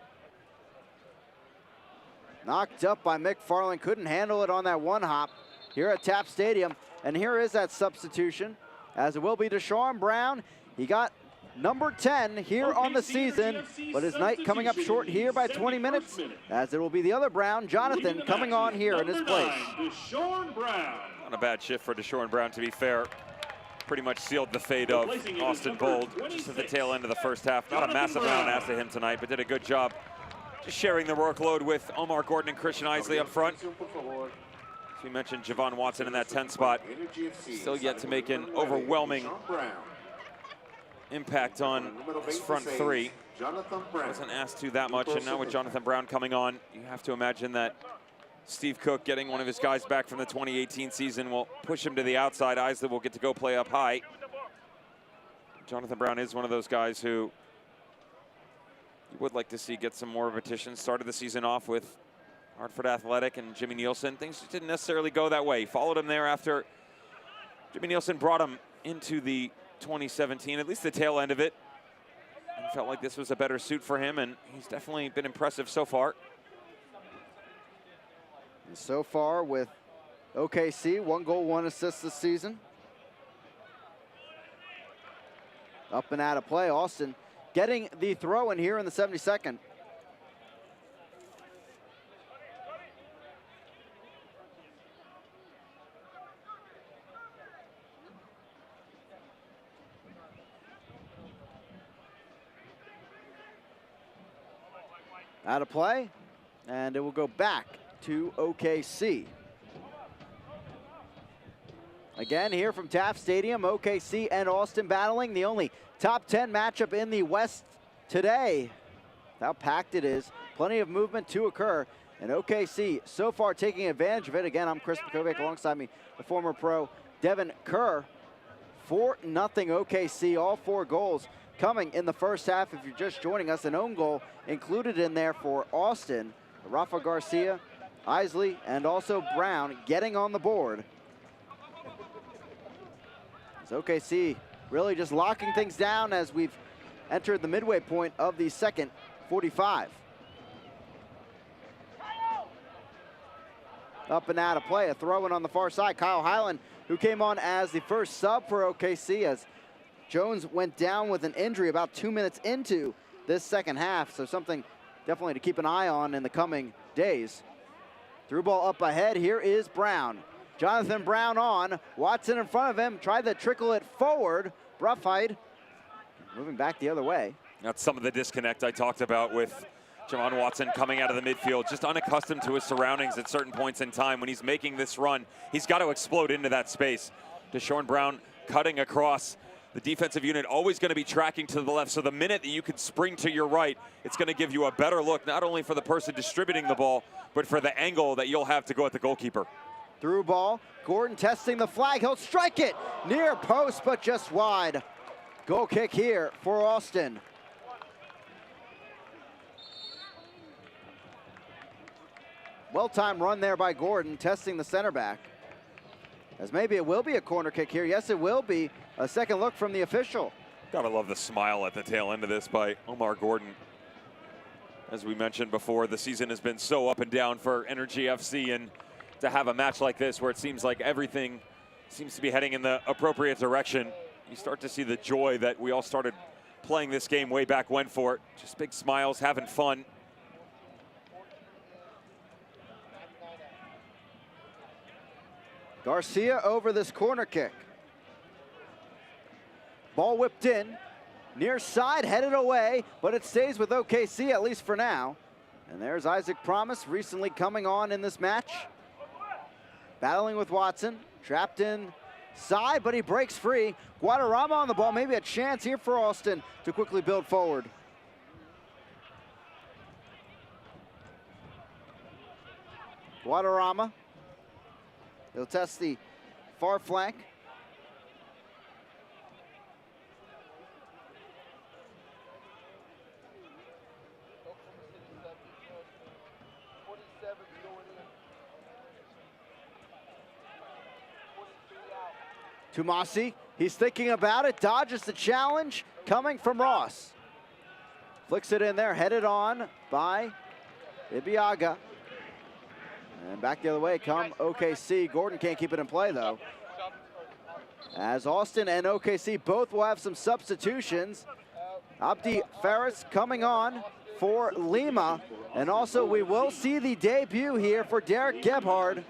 Knocked up by McFarland, couldn't handle it on that one hop here at Tap Stadium. And here is that substitution, as it will be Deshaun Brown. He got number 10 here on the season, but his night coming up short here by 20 minutes, as it will be the other Brown, Jonathan, coming on here in his place. Deshaun Brown. Not a bad shift for Deshaun Brown, to be fair. Pretty much sealed the fate of Austin Bold just at the tail end of the first half. Not a massive amount asked of him tonight, but did a good job just sharing the workload with Omar Gordon and Christian Isley up front. As we mentioned, Javon Watson in that 10 spot. Still yet to make an overwhelming impact on his front three. Wasn't asked to that much, and now with Jonathan Brown coming on, you have to imagine that Steve Cook getting one of his guys back from the 2018 season will push him to the outside. Isley will get to go play up high. Jonathan Brown is one of those guys who you would like to see get some more repetitions. Started the season off with Hartford Athletic and Jimmy Nielsen. Things just didn't necessarily go that way. Followed him there after Jimmy Nielsen brought him into the 2017, at least the tail end of it. And felt like this was a better suit for him, and he's definitely been impressive so far. And so far with OKC, 1 goal, 1 assist this season. Up and out of play, Austin getting the throw in here in the 72nd. Out of play, and it will go back to OKC. Again, here from Taft Stadium, OKC and Austin battling, the only top 10 matchup in the West today. How packed it is, plenty of movement to occur, and OKC so far taking advantage of it. Again, I'm Chris Pekovic, alongside me, the former pro Devin Kerr. 4-0 OKC, all 4 goals coming in the first half. If you're just joining us, an own goal included in there for Austin. Rafa Garcia, Isley, and also Brown getting on the board. As OKC really just locking things down as we've entered the midway point of the second 45. Up and out of play, a throw-in on the far side. Kyle Highland, who came on as the first sub for OKC, as Jones went down with an injury about 2 minutes into this second half, so something definitely to keep an eye on in the coming days. Through ball up ahead, here is Brown. Jonathan Brown on, Watson in front of him, tried to trickle it forward. Bruffheid moving back the other way. That's some of the disconnect I talked about with Javon Watson coming out of the midfield, just unaccustomed to his surroundings at certain points in time. When he's making this run, he's got to explode into that space. Deshaun Brown cutting across. The defensive unit always going to be tracking to the left, so the minute that you can spring to your right, it's going to give you a better look, not only for the person distributing the ball, but for the angle that you'll have to go at the goalkeeper. Through ball, Gordon testing the flag, he'll strike it near post, but just wide. Goal kick here for Austin. Well-timed run there by Gordon, testing the center back. As maybe it will be a corner kick here. Yes, it will be. A second look from the official. Gotta love the smile at the tail end of this by Omar Gordon. As we mentioned before, the season has been so up and down for Energy FC, and to have a match like this where it seems like everything seems to be heading in the appropriate direction, you start to see the joy that we all started playing this game way back when for it. Just big smiles, having fun. Garcia over this corner kick. Ball whipped in, near side, headed away, but it stays with OKC, at least for now. And there's Isaac Promise, recently coming on in this match. Battling with Watson, trapped in side, but he breaks free. Guadarrama on the ball, maybe a chance here for Austin to quickly build forward. Guadarrama. He'll test the far flank. Tumasi, he's thinking about it, dodges the challenge coming from Ross. Flicks it in there, headed on by Ibiaga. And back the other way come OKC. Gordon can't keep it in play though. As Austin and OKC both will have some substitutions. Abdi Faris coming on for Lima. And also we will see the debut here for Derek Gebhard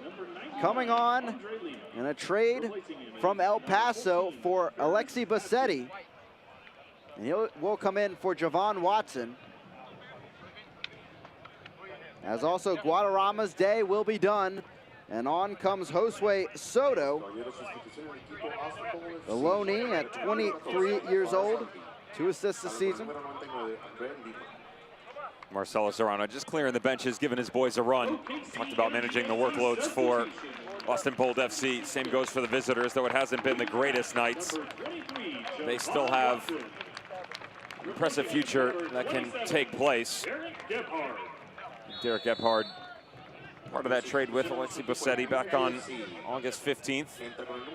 coming on in a trade from El Paso for Alexi Bassetti. And he will come in for Javon Watson. As also Guadarrama's day will be done. And on comes Josue Soto, the loanee at 23 years old, 2 assists this season. Marcelo Serrano just clearing the benches, giving his boys a run. Talked about managing the workloads for Austin Bold FC. Same goes for the visitors, though it hasn't been the greatest nights. They still have an impressive future that can take place. Derek Gebhard, part of that trade with Alexi Bassetti back on August 15th.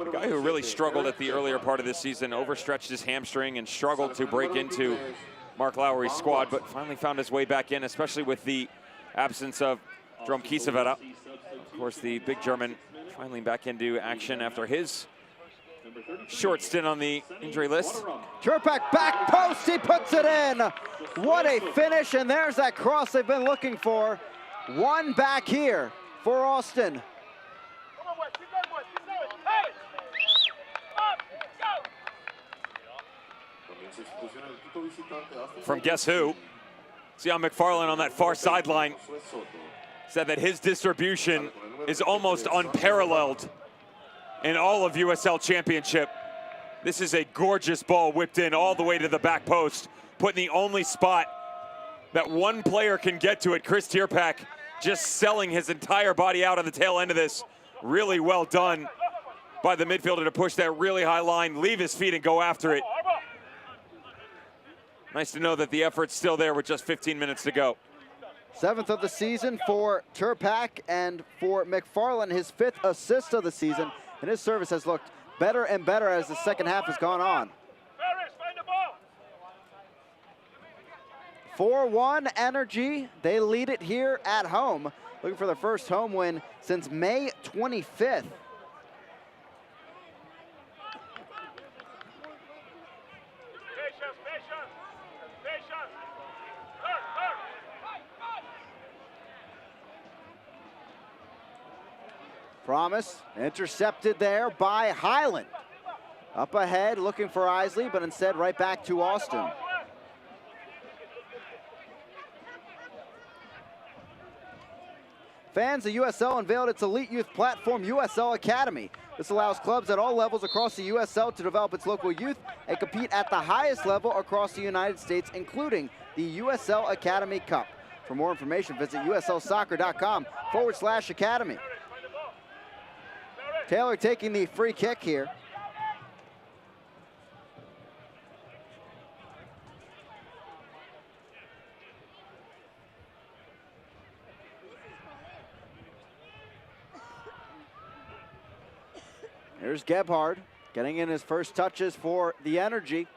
A guy who really struggled at the earlier part of this season, overstretched his hamstring and struggled to break into Mark Lowry's squad, but finally found his way back in, especially with the absence of Drum Kiesewetter. Of course, the big German finally back into action after his short stint on the injury list. Turpak back post, he puts it in. What a finish, and there's that cross they've been looking for. One back here for Austin. From guess who? See how McFarland on that far sideline said that his distribution is almost unparalleled in all of USL Championship. This is a gorgeous ball whipped in all the way to the back post, put in the only spot that one player can get to it. Chris Tierpak just selling his entire body out on the tail end of this. Really well done by the midfielder to push that really high line, leave his feet and go after it. Nice to know that the effort's still there with just 15 minutes to go. 7th of the season for Tierpak, and for McFarland, his 5th assist of the season. And his service has looked better and better as the second half has gone on. 4-1 Energy. They lead it here at home, looking for their first home win since May 25th. Promise, intercepted there by Highland. Up ahead, looking for Isley, but instead right back to Austin. Fans of USL unveiled its elite youth platform, USL Academy. This allows clubs at all levels across the USL to develop its local youth and compete at the highest level across the United States, including the USL Academy Cup. For more information, visit uslsoccer.com/academy. Taylor taking the free kick here. Here's Gebhard getting in his first touches for the Energy.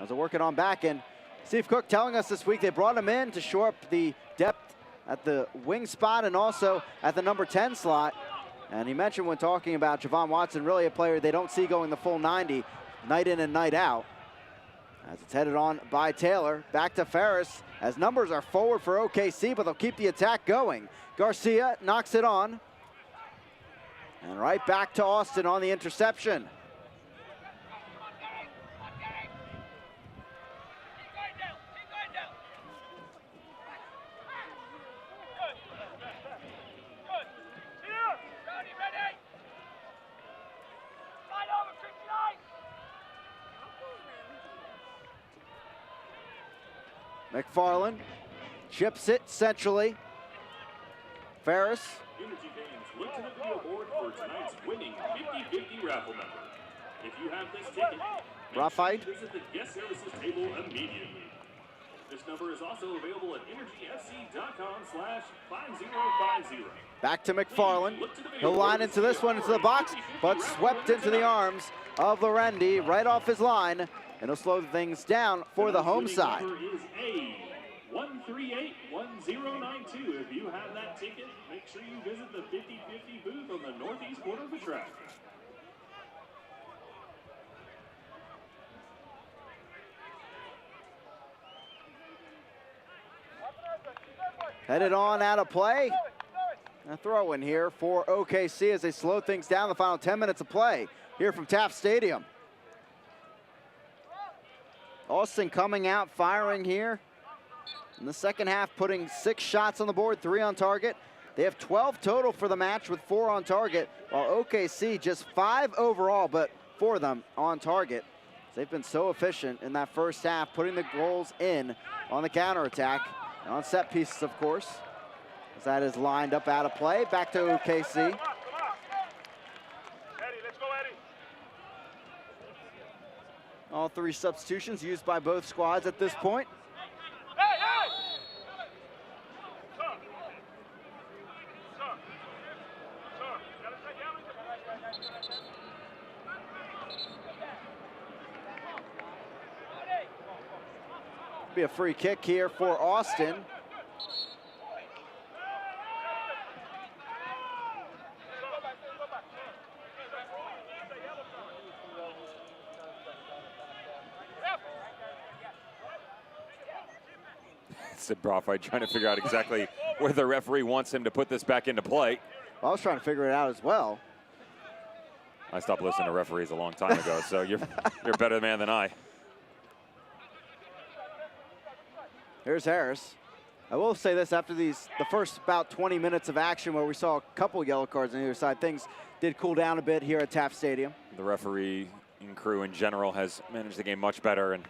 As they're working on back end. Steve Cook telling us this week they brought him in to shore up the depth at the wing spot and also at the number 10 slot. And he mentioned when talking about Javon Watson, really a player they don't see going the full 90, night in and night out. As it's headed on by Taylor, back to Ferris, as numbers are forward for OKC, but they'll keep the attack going. Garcia knocks it on. And right back to Austin on the interception. McFarland chips it centrally. Ferris. Energy fans, look to the video board for tonight's winning 50-50 raffle number. If you have this ticket, make sure you visit the guest services table immediately. This number is also available at energyfc.com/5050. Back to McFarland. He'll line into this one, into the box, but swept into the arms of Lorendi right off his line, and he'll slow things down for the home side. Number is A1381092. If you have that ticket, make sure you visit the 50-50 booth on the northeast corner of the track. Headed on out of play. A throw in here for OKC as they slow things down the final 10 minutes of play here from Taft Stadium. Austin coming out firing here in the second half, putting 6 shots on the board, 3 on target. They have 12 total for the match with 4 on target, while OKC just 5 overall, but 4 of them on target. They've been so efficient in that first half, putting the goals in on the counterattack. And on set pieces, of course, as that is lined up out of play. Back to OKC. All 3 substitutions used by both squads at this point. Be a free kick here for Austin. Sid Broffight trying to figure out exactly where the referee wants him to put this back into play. Well, I was trying to figure it out as well. I stopped listening to referees a long time ago, so you're a better man than I. Here's Harris. I will say this, after the first about 20 minutes of action where we saw a couple yellow cards on either side, things did cool down a bit here at Taft Stadium. The referee and crew in general has managed the game much better, and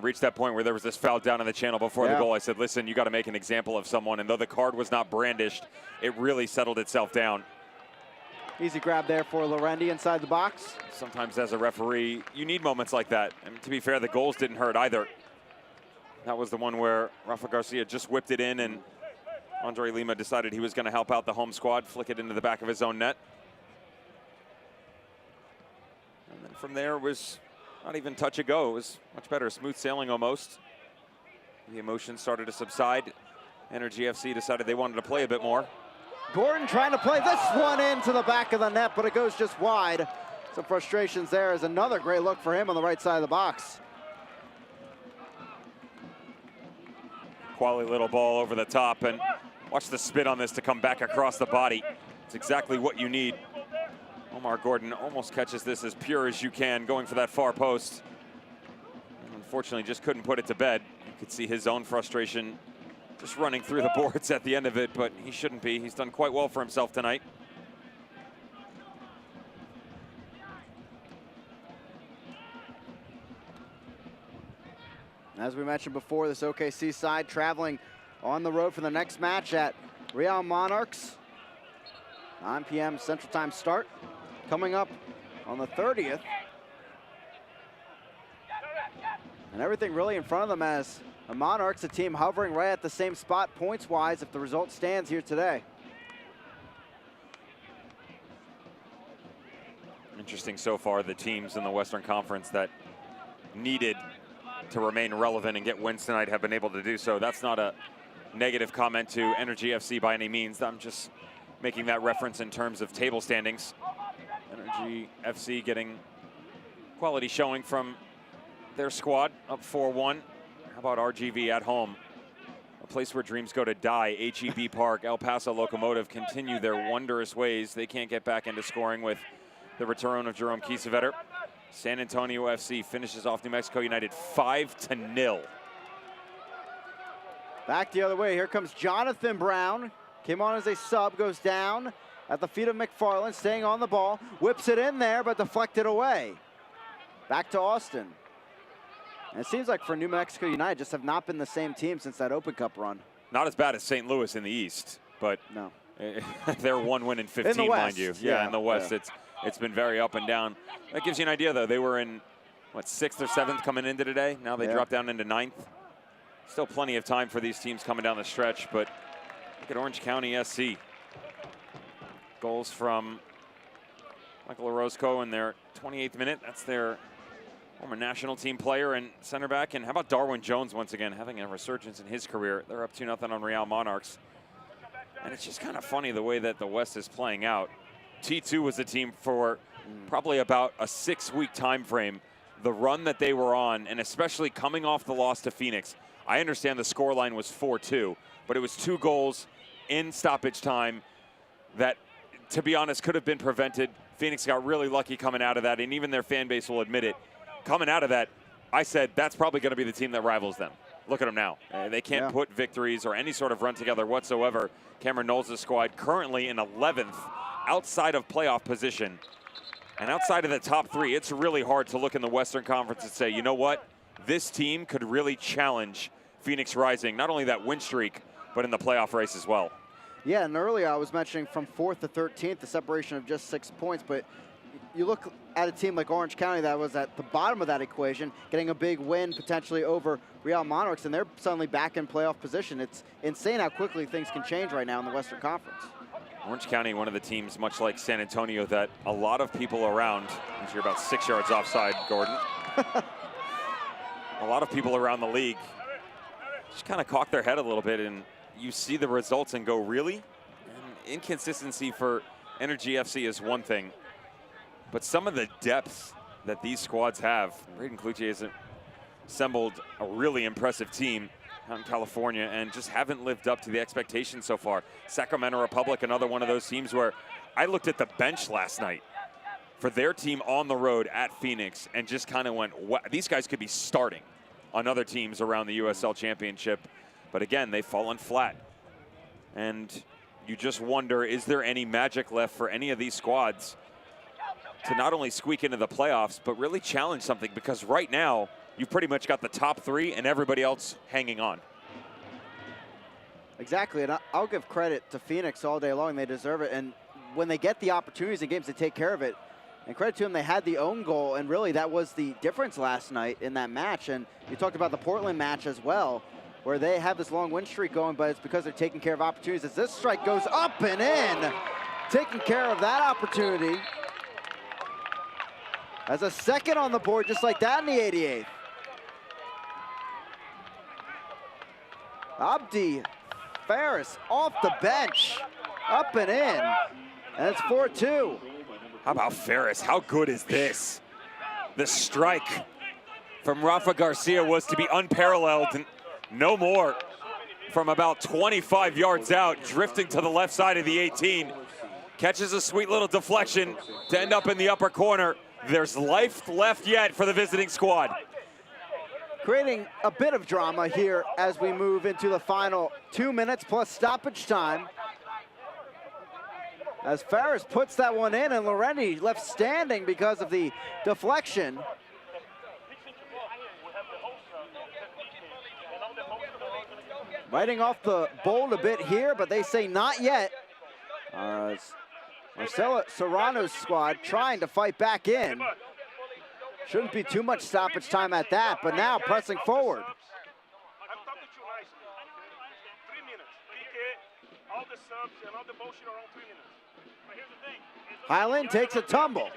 reached that point where there was this foul down in the channel before the goal. I said, listen, you got to make an example of someone, and though the card was not brandished, it really settled itself down. Easy grab there for Lorendi inside the box. Sometimes as a referee, you need moments like that. And to be fair, the goals didn't hurt either. That was the one where Rafa Garcia just whipped it in, and Andre Lima decided he was going to help out the home squad, flick it into the back of his own net. And then from there, it was not even touch and go. It was much better, smooth sailing almost. The emotions started to subside. Energy FC decided they wanted to play a bit more. Gordon trying to play this one into the back of the net, but it goes just wide. Some frustrations there as another great look for him on the right side of the box. Quality little ball over the top, and watch the spin on this to come back across the body. It's exactly what you need. Omar Gordon almost catches this as pure as you can, going for that far post. And unfortunately, just couldn't put it to bed. You could see his own frustration just running through the boards at the end of it, but he shouldn't be. He's done quite well for himself tonight. As we mentioned before, this OKC side traveling on the road for the next match at Real Monarchs. 9 p.m. Central Time start. Coming up on the 30th. And everything really in front of them as the Monarchs, a team hovering right at the same spot points-wise if the result stands here today. Interesting so far, the teams in the Western Conference that needed to remain relevant and get wins tonight have been able to do so. That's not a negative comment to Energy FC by any means. I'm just making that reference in terms of table standings. Energy FC getting quality showing from their squad, up 4-1. How about RGV at home? A place where dreams go to die. HEB Park, El Paso Locomotive continue their wondrous ways. They can't get back into scoring with the return of Jerome Kiesewetter. San Antonio FC finishes off New Mexico United 5-0. Back the other way, here comes Jonathan Brown. Came on as a sub, goes down at the feet of McFarland, staying on the ball. Whips it in there, but deflected away. Back to Austin. And it seems like for New Mexico United, just have not been the same team since that Open Cup run. Not as bad as St. Louis in the East, but no. They're 1 win in 15, in the West, mind you. Yeah, in the West, yeah. It's been very up and down. That gives you an idea, though. They were in, what, 6th or 7th coming into today. Now they drop down into 9th. Still plenty of time for these teams coming down the stretch, but look at Orange County SC. Goals from Michael Orozco in their 28th minute. That's their former national team player and center back. And how about Darwin Jones once again having a resurgence in his career? They're up 2-0 on Real Monarchs. And it's just kind of funny the way that the West is playing out. T2 was a team for probably about a 6-week time frame. The run that they were on, and especially coming off the loss to Phoenix. I understand the scoreline was 4-2, but it was 2 goals in stoppage time that, to be honest, could have been prevented. Phoenix got really lucky coming out of that, and even their fan base will admit it. Coming out of that, I said that's probably going to be the team that rivals them. Look at them now. They can't put victories or any sort of run together whatsoever. Cameron Knowles' squad currently in 11th, outside of playoff position. And outside of the top 3, it's really hard to look in the Western Conference and say, you know what? This team could really challenge Phoenix Rising, not only that win streak, but in the playoff race as well. Yeah, and earlier I was mentioning from 4th to 13th, the separation of just 6 points, but you look at a team like Orange County that was at the bottom of that equation, getting a big win potentially over Real Monarchs, and they're suddenly back in playoff position. It's insane how quickly things can change right now in the Western Conference. Orange County, one of the teams, much like San Antonio, that a lot of people around, as you're about 6 yards offside, Gordon, a lot of people around the league just kind of cock their head a little bit, and you see the results and go, really? And inconsistency for Energy FC is one thing, but some of the depth that these squads have, Braden Cloutier has assembled a really impressive team out in California and just haven't lived up to the expectations so far. Sacramento Republic, another one of those teams where I looked at the bench last night for their team on the road at Phoenix and just kind of went, wow, these guys could be starting. on other teams around the USL Championship. But again, they've fallen flat. And you just wonder, is there any magic left for any of these squads to not only squeak into the playoffs, but really challenge something? Because right now, you've pretty much got the top three and everybody else hanging on. Exactly, and I'll give credit to Phoenix all day long. They deserve it. And when they get the opportunities in games, they take care of it. And credit to them, they had the own goal, and really that was the difference last night in that match. And you talked about the Portland match as well, where they have this long win streak going, but it's because they're taking care of opportunities. As this strike goes up and in, taking care of that opportunity. As a second on the board, just like that in the 88th. Abdi Ferris off the bench, up and in, and it's 4-2. How about Ferris? How good is this? The strike from Rafa Garcia was to be unparalleled, and no more. From about 25 yards out, drifting to the left side of the 18. Catches a sweet little deflection to end up in the upper corner. There's life left yet for the visiting squad. Creating a bit of drama here as we move into the final 2 minutes plus stoppage time. As Ferris puts that one in, and Laurenti left standing because of the deflection. Biting off the bolt a bit here, but they say not yet. Marcelo Serrano's squad trying to fight back in. Shouldn't be too much stoppage time at that, but now pressing forward. Highland takes a tumble.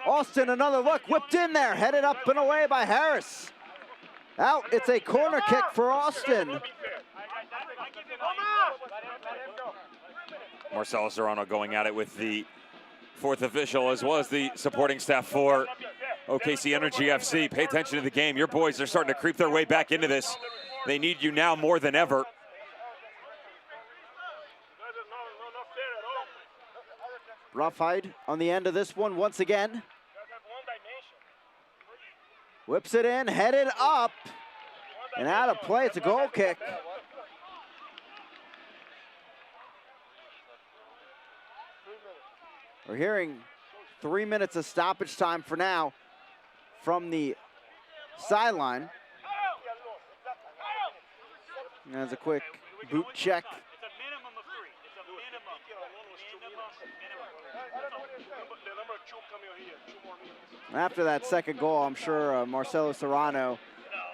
Austin, another look, whipped in there, headed up and away by Harris. Out, it's a corner kick for Austin. Marcelo Serrano going at it with the fourth official, as well as the supporting staff for OKC Energy FC. Pay attention to the game. Your boys are starting to creep their way back into this. They need you now more than ever. Roughhide on the end of this one once again. Whips it in, headed up, and out of play. It's a goal kick. We're hearing 3 minutes of stoppage time for now from the sideline. And there's a quick boot check. After that second goal, I'm sure Marcelo Serrano,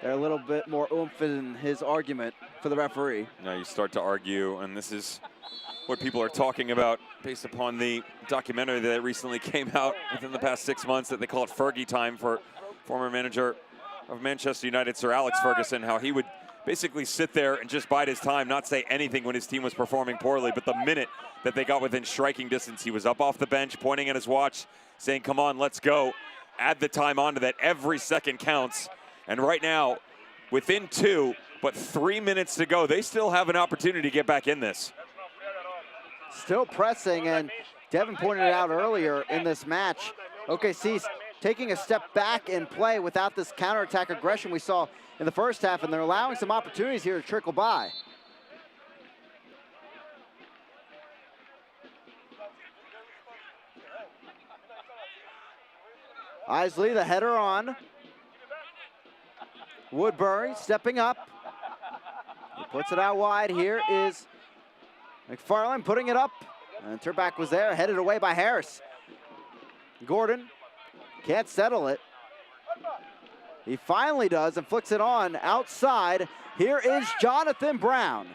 they're a little bit more oomph in his argument for the referee. Now you start to argue, and this is what people are talking about based upon the documentary that recently came out within the past 6 months, that they call it Fergie time, for former manager of Manchester United, Sir Alex Ferguson, how he would basically sit there and just bide his time, not say anything when his team was performing poorly. But the minute that they got within striking distance, he was up off the bench, pointing at his watch, saying, come on, let's go. Add the time onto that. Every second counts. And right now, within 2, but 3 minutes to go, they still have an opportunity to get back in this. Still pressing, and Devin pointed it out earlier in this match. OKC's taking a step back in play without this counterattack aggression we saw in the first half, and they're allowing some opportunities here to trickle by. Isley, the header on. Woodbury stepping up. He puts it out wide. Here is McFarland putting it up. And Turback was there, headed away by Harris. Gordon can't settle it. He finally does and flicks it on outside. Here is Jonathan Brown.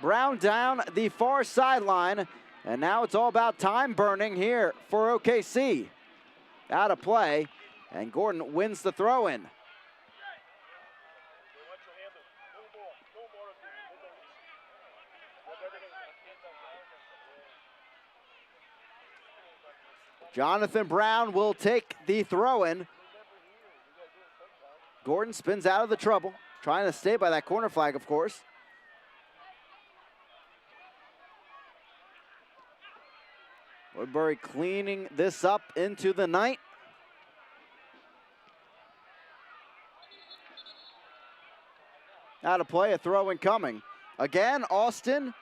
Brown down the far sideline. And now it's all about time burning here for OKC. Out of play, and Gordon wins the throw-in. Jonathan Brown will take the throw-in. Gordon spins out of the trouble, trying to stay by that corner flag, of course. Woodbury cleaning this up into the night. Out of play, a throw incoming. Again, Austin.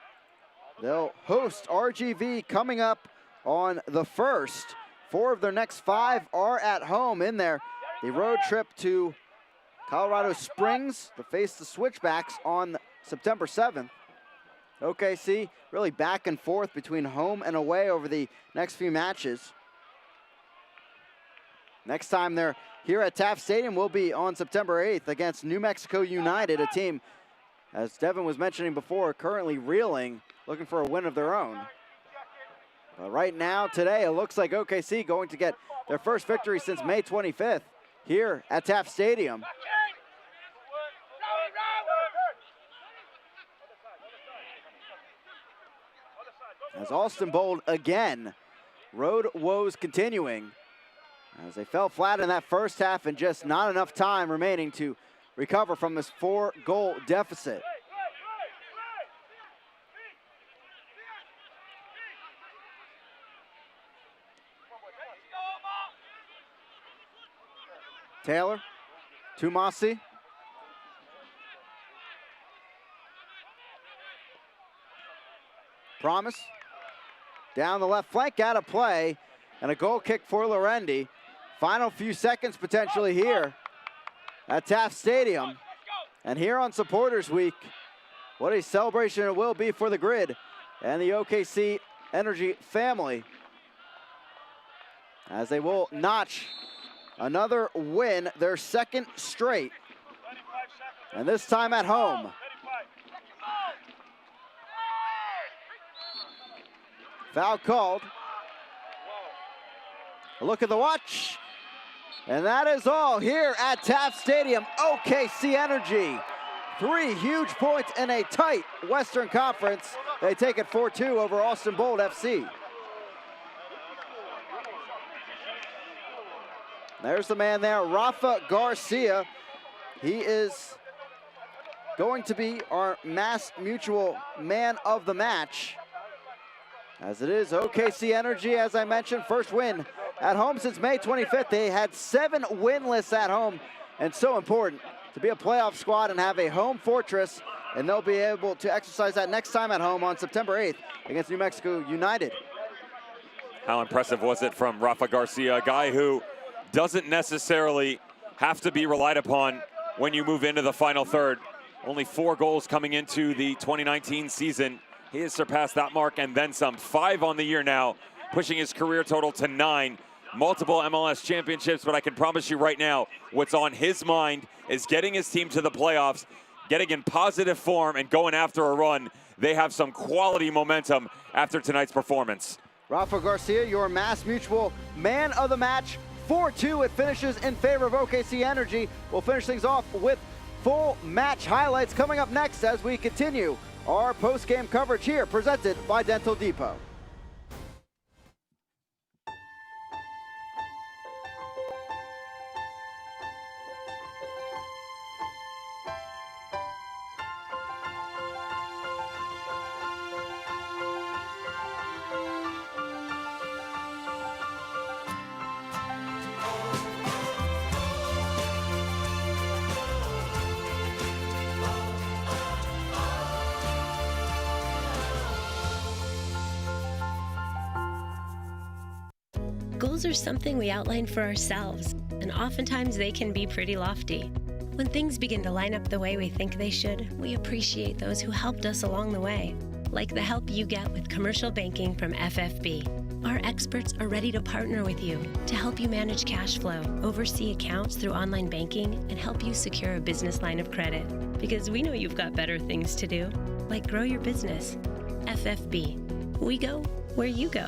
They'll host RGV coming up on the 1st. 4 of their next 5 are at home in there. The road trip to Colorado Springs to face the Switchbacks on September 7th. OKC really back and forth between home and away over the next few matches. Next time they're here at Taft Stadium will be on September 8th against New Mexico United, a team, as Devin was mentioning before, currently reeling, looking for a win of their own. But right now, today, it looks like OKC going to get their first victory since May 25th here at Taft Stadium. As Austin Bold again, road woes continuing as they fell flat in that first half and just not enough time remaining to recover from this 4-goal deficit. Taylor to Mossy. Promise. Down the left flank, out of play, and a goal kick for Lorendi. Final few seconds potentially here at Taft Stadium. And here on Supporters Week, what a celebration it will be for the Grid and the OKC Energy family, as they will notch another win, their 2nd straight, and this time at home. Foul called. A look at the watch. And that is all here at Taft Stadium. OKC Energy. 3 huge points in a tight Western Conference. They take it 4-2 over Austin Bold FC. There's the man there, Rafa Garcia. He is going to be our Mass Mutual Man of the Match, as it is OKC Energy, as I mentioned, first win at home since May 25th. They had 7 winless at home, and so important to be a playoff squad and have a home fortress, and they'll be able to exercise that next time at home on September 8th against New Mexico United. How impressive was it from Rafa Garcia, a guy who doesn't necessarily have to be relied upon when you move into the final third. Only 4 goals coming into the 2019 season. He has surpassed that mark and then some. 5 on the year now, pushing his career total to 9. Multiple MLS championships, but I can promise you right now, what's on his mind is getting his team to the playoffs, getting in positive form and going after a run. They have some quality momentum after tonight's performance. Rafa Garcia, your Mass Mutual Man of the Match. 4-2, it finishes in favor of OKC Energy. We'll finish things off with full match highlights coming up next as we continue our post-game coverage here, presented by Dental Depot. Goals are something we outline for ourselves, and oftentimes they can be pretty lofty. When things begin to line up the way we think they should, we appreciate those who helped us along the way, like the help you get with commercial banking from FFB. Our experts are ready to partner with you to help you manage cash flow, oversee accounts through online banking, and help you secure a business line of credit, because we know you've got better things to do, like grow your business. FFB. We go where you go.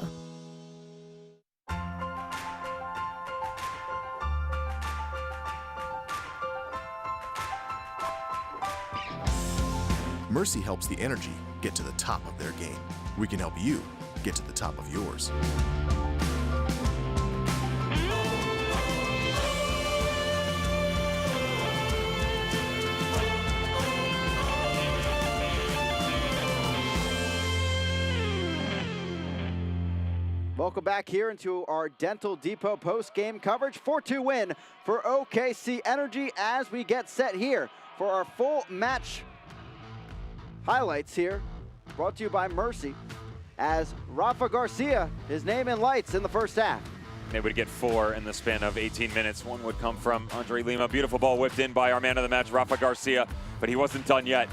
Mercy helps the Energy get to the top of their game. We can help you get to the top of yours. Welcome back here into our Dental Depot post-game coverage. 4-2 win for OKC Energy as we get set here for our full match highlights here, brought to you by Mercy, as Rafa Garcia, his name in lights in the first half. They would get 4 in the span of 18 minutes. One would come from Andre Lima. Beautiful ball whipped in by our man of the match, Rafa Garcia, but he wasn't done yet.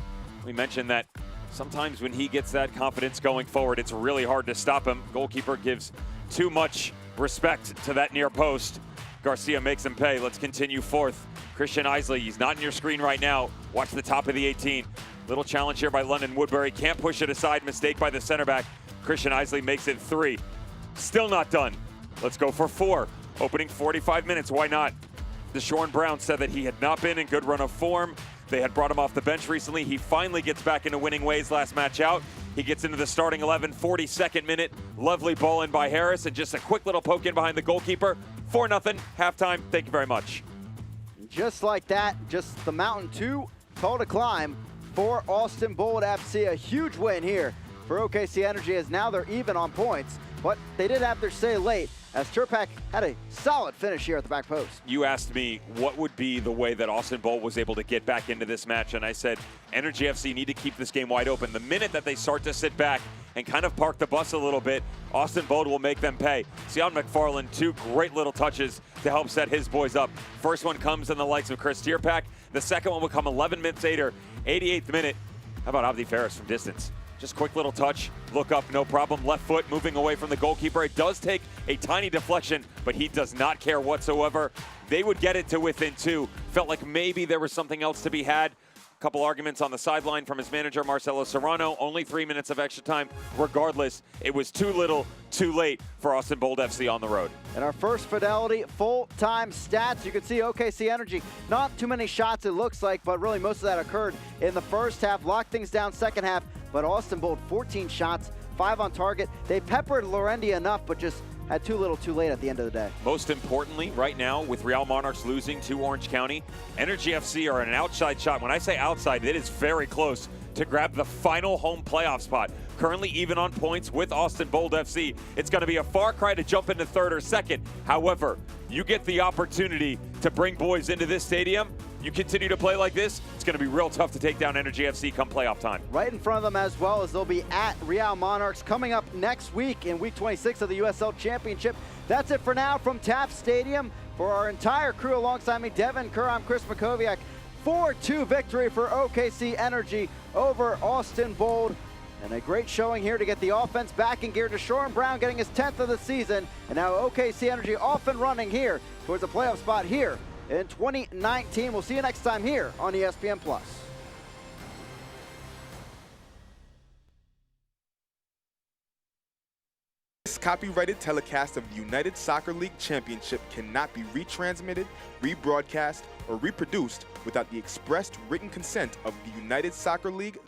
We mentioned that sometimes when he gets that confidence going forward, it's really hard to stop him. Goalkeeper gives too much respect to that near post. Garcia makes him pay. Let's continue fourth. Christian Isley, he's not in your screen right now. Watch the top of the 18. Little challenge here by London Woodbury. Can't push it aside. Mistake by the center back. Christian Isley makes it 3. Still not done. Let's go for 4. Opening 45 minutes. Why not? Deshaun Brown said that he had not been in good run of form. They had brought him off the bench recently. He finally gets back into winning ways last match out. He gets into the starting 11, 42nd minute. Lovely ball in by Harris, and just a quick little poke in behind the goalkeeper. 4-0, halftime. Thank you very much. Just like that, just the mountain too tall to climb for Austin Bold FC. A huge win here for OKC Energy, as now they're even on points, but they did have their say late, as Turpak had a solid finish here at the back post. You asked me what would be the way that Austin Bold was able to get back into this match, and I said Energy FC need to keep this game wide open. The minute that they start to sit back and kind of park the bus a little bit, Austin Bold will make them pay. Sion McFarland, 2 great little touches to help set his boys up. First one comes in the likes of Chris Tierpak. The second one will come 11 minutes later, 88th minute. How about Abdi Ferris from distance? Just quick little touch, look up, no problem. Left foot moving away from the goalkeeper. It does take a tiny deflection, but he does not care whatsoever. They would get it to within 2. Felt like maybe there was something else to be had. Couple arguments on the sideline from his manager, Marcelo Serrano. Only 3 minutes of extra time. Regardless, it was too little, too late for Austin Bold FC on the road. And our first Fidelity full-time stats, you can see OKC Energy, not too many shots it looks like, but really most of that occurred in the first half. Locked things down second half, but Austin Bold 14 shots, 5 on target. They peppered Lorendi enough, but just had too little too late at the end of the day. Most importantly, right now, with Real Monarchs losing to Orange County, Energy FC are an outside shot. When I say outside, it is very close to grab the final home playoff spot. Currently even on points with Austin Bold FC. It's going to be a far cry to jump into third or second. However, you get the opportunity to bring boys into this stadium. You continue to play like this, it's going to be real tough to take down Energy FC come playoff time. Right in front of them, as well as they'll be at Real Monarchs coming up next week in week 26 of the USL Championship. That's it for now from Taft Stadium. For our entire crew alongside me, Devin Kerr, I'm Chris Makoviak. 4-2 victory for OKC Energy over Austin Bold. And a great showing here to get the offense back in gear. Deshaun Brown getting his 10th of the season. And now OKC Energy off and running here towards a playoff spot here in 2019. We'll see you next time here on ESPN+. This copyrighted telecast of the United Soccer League Championship cannot be retransmitted, rebroadcast, or reproduced without the expressed written consent of the United Soccer League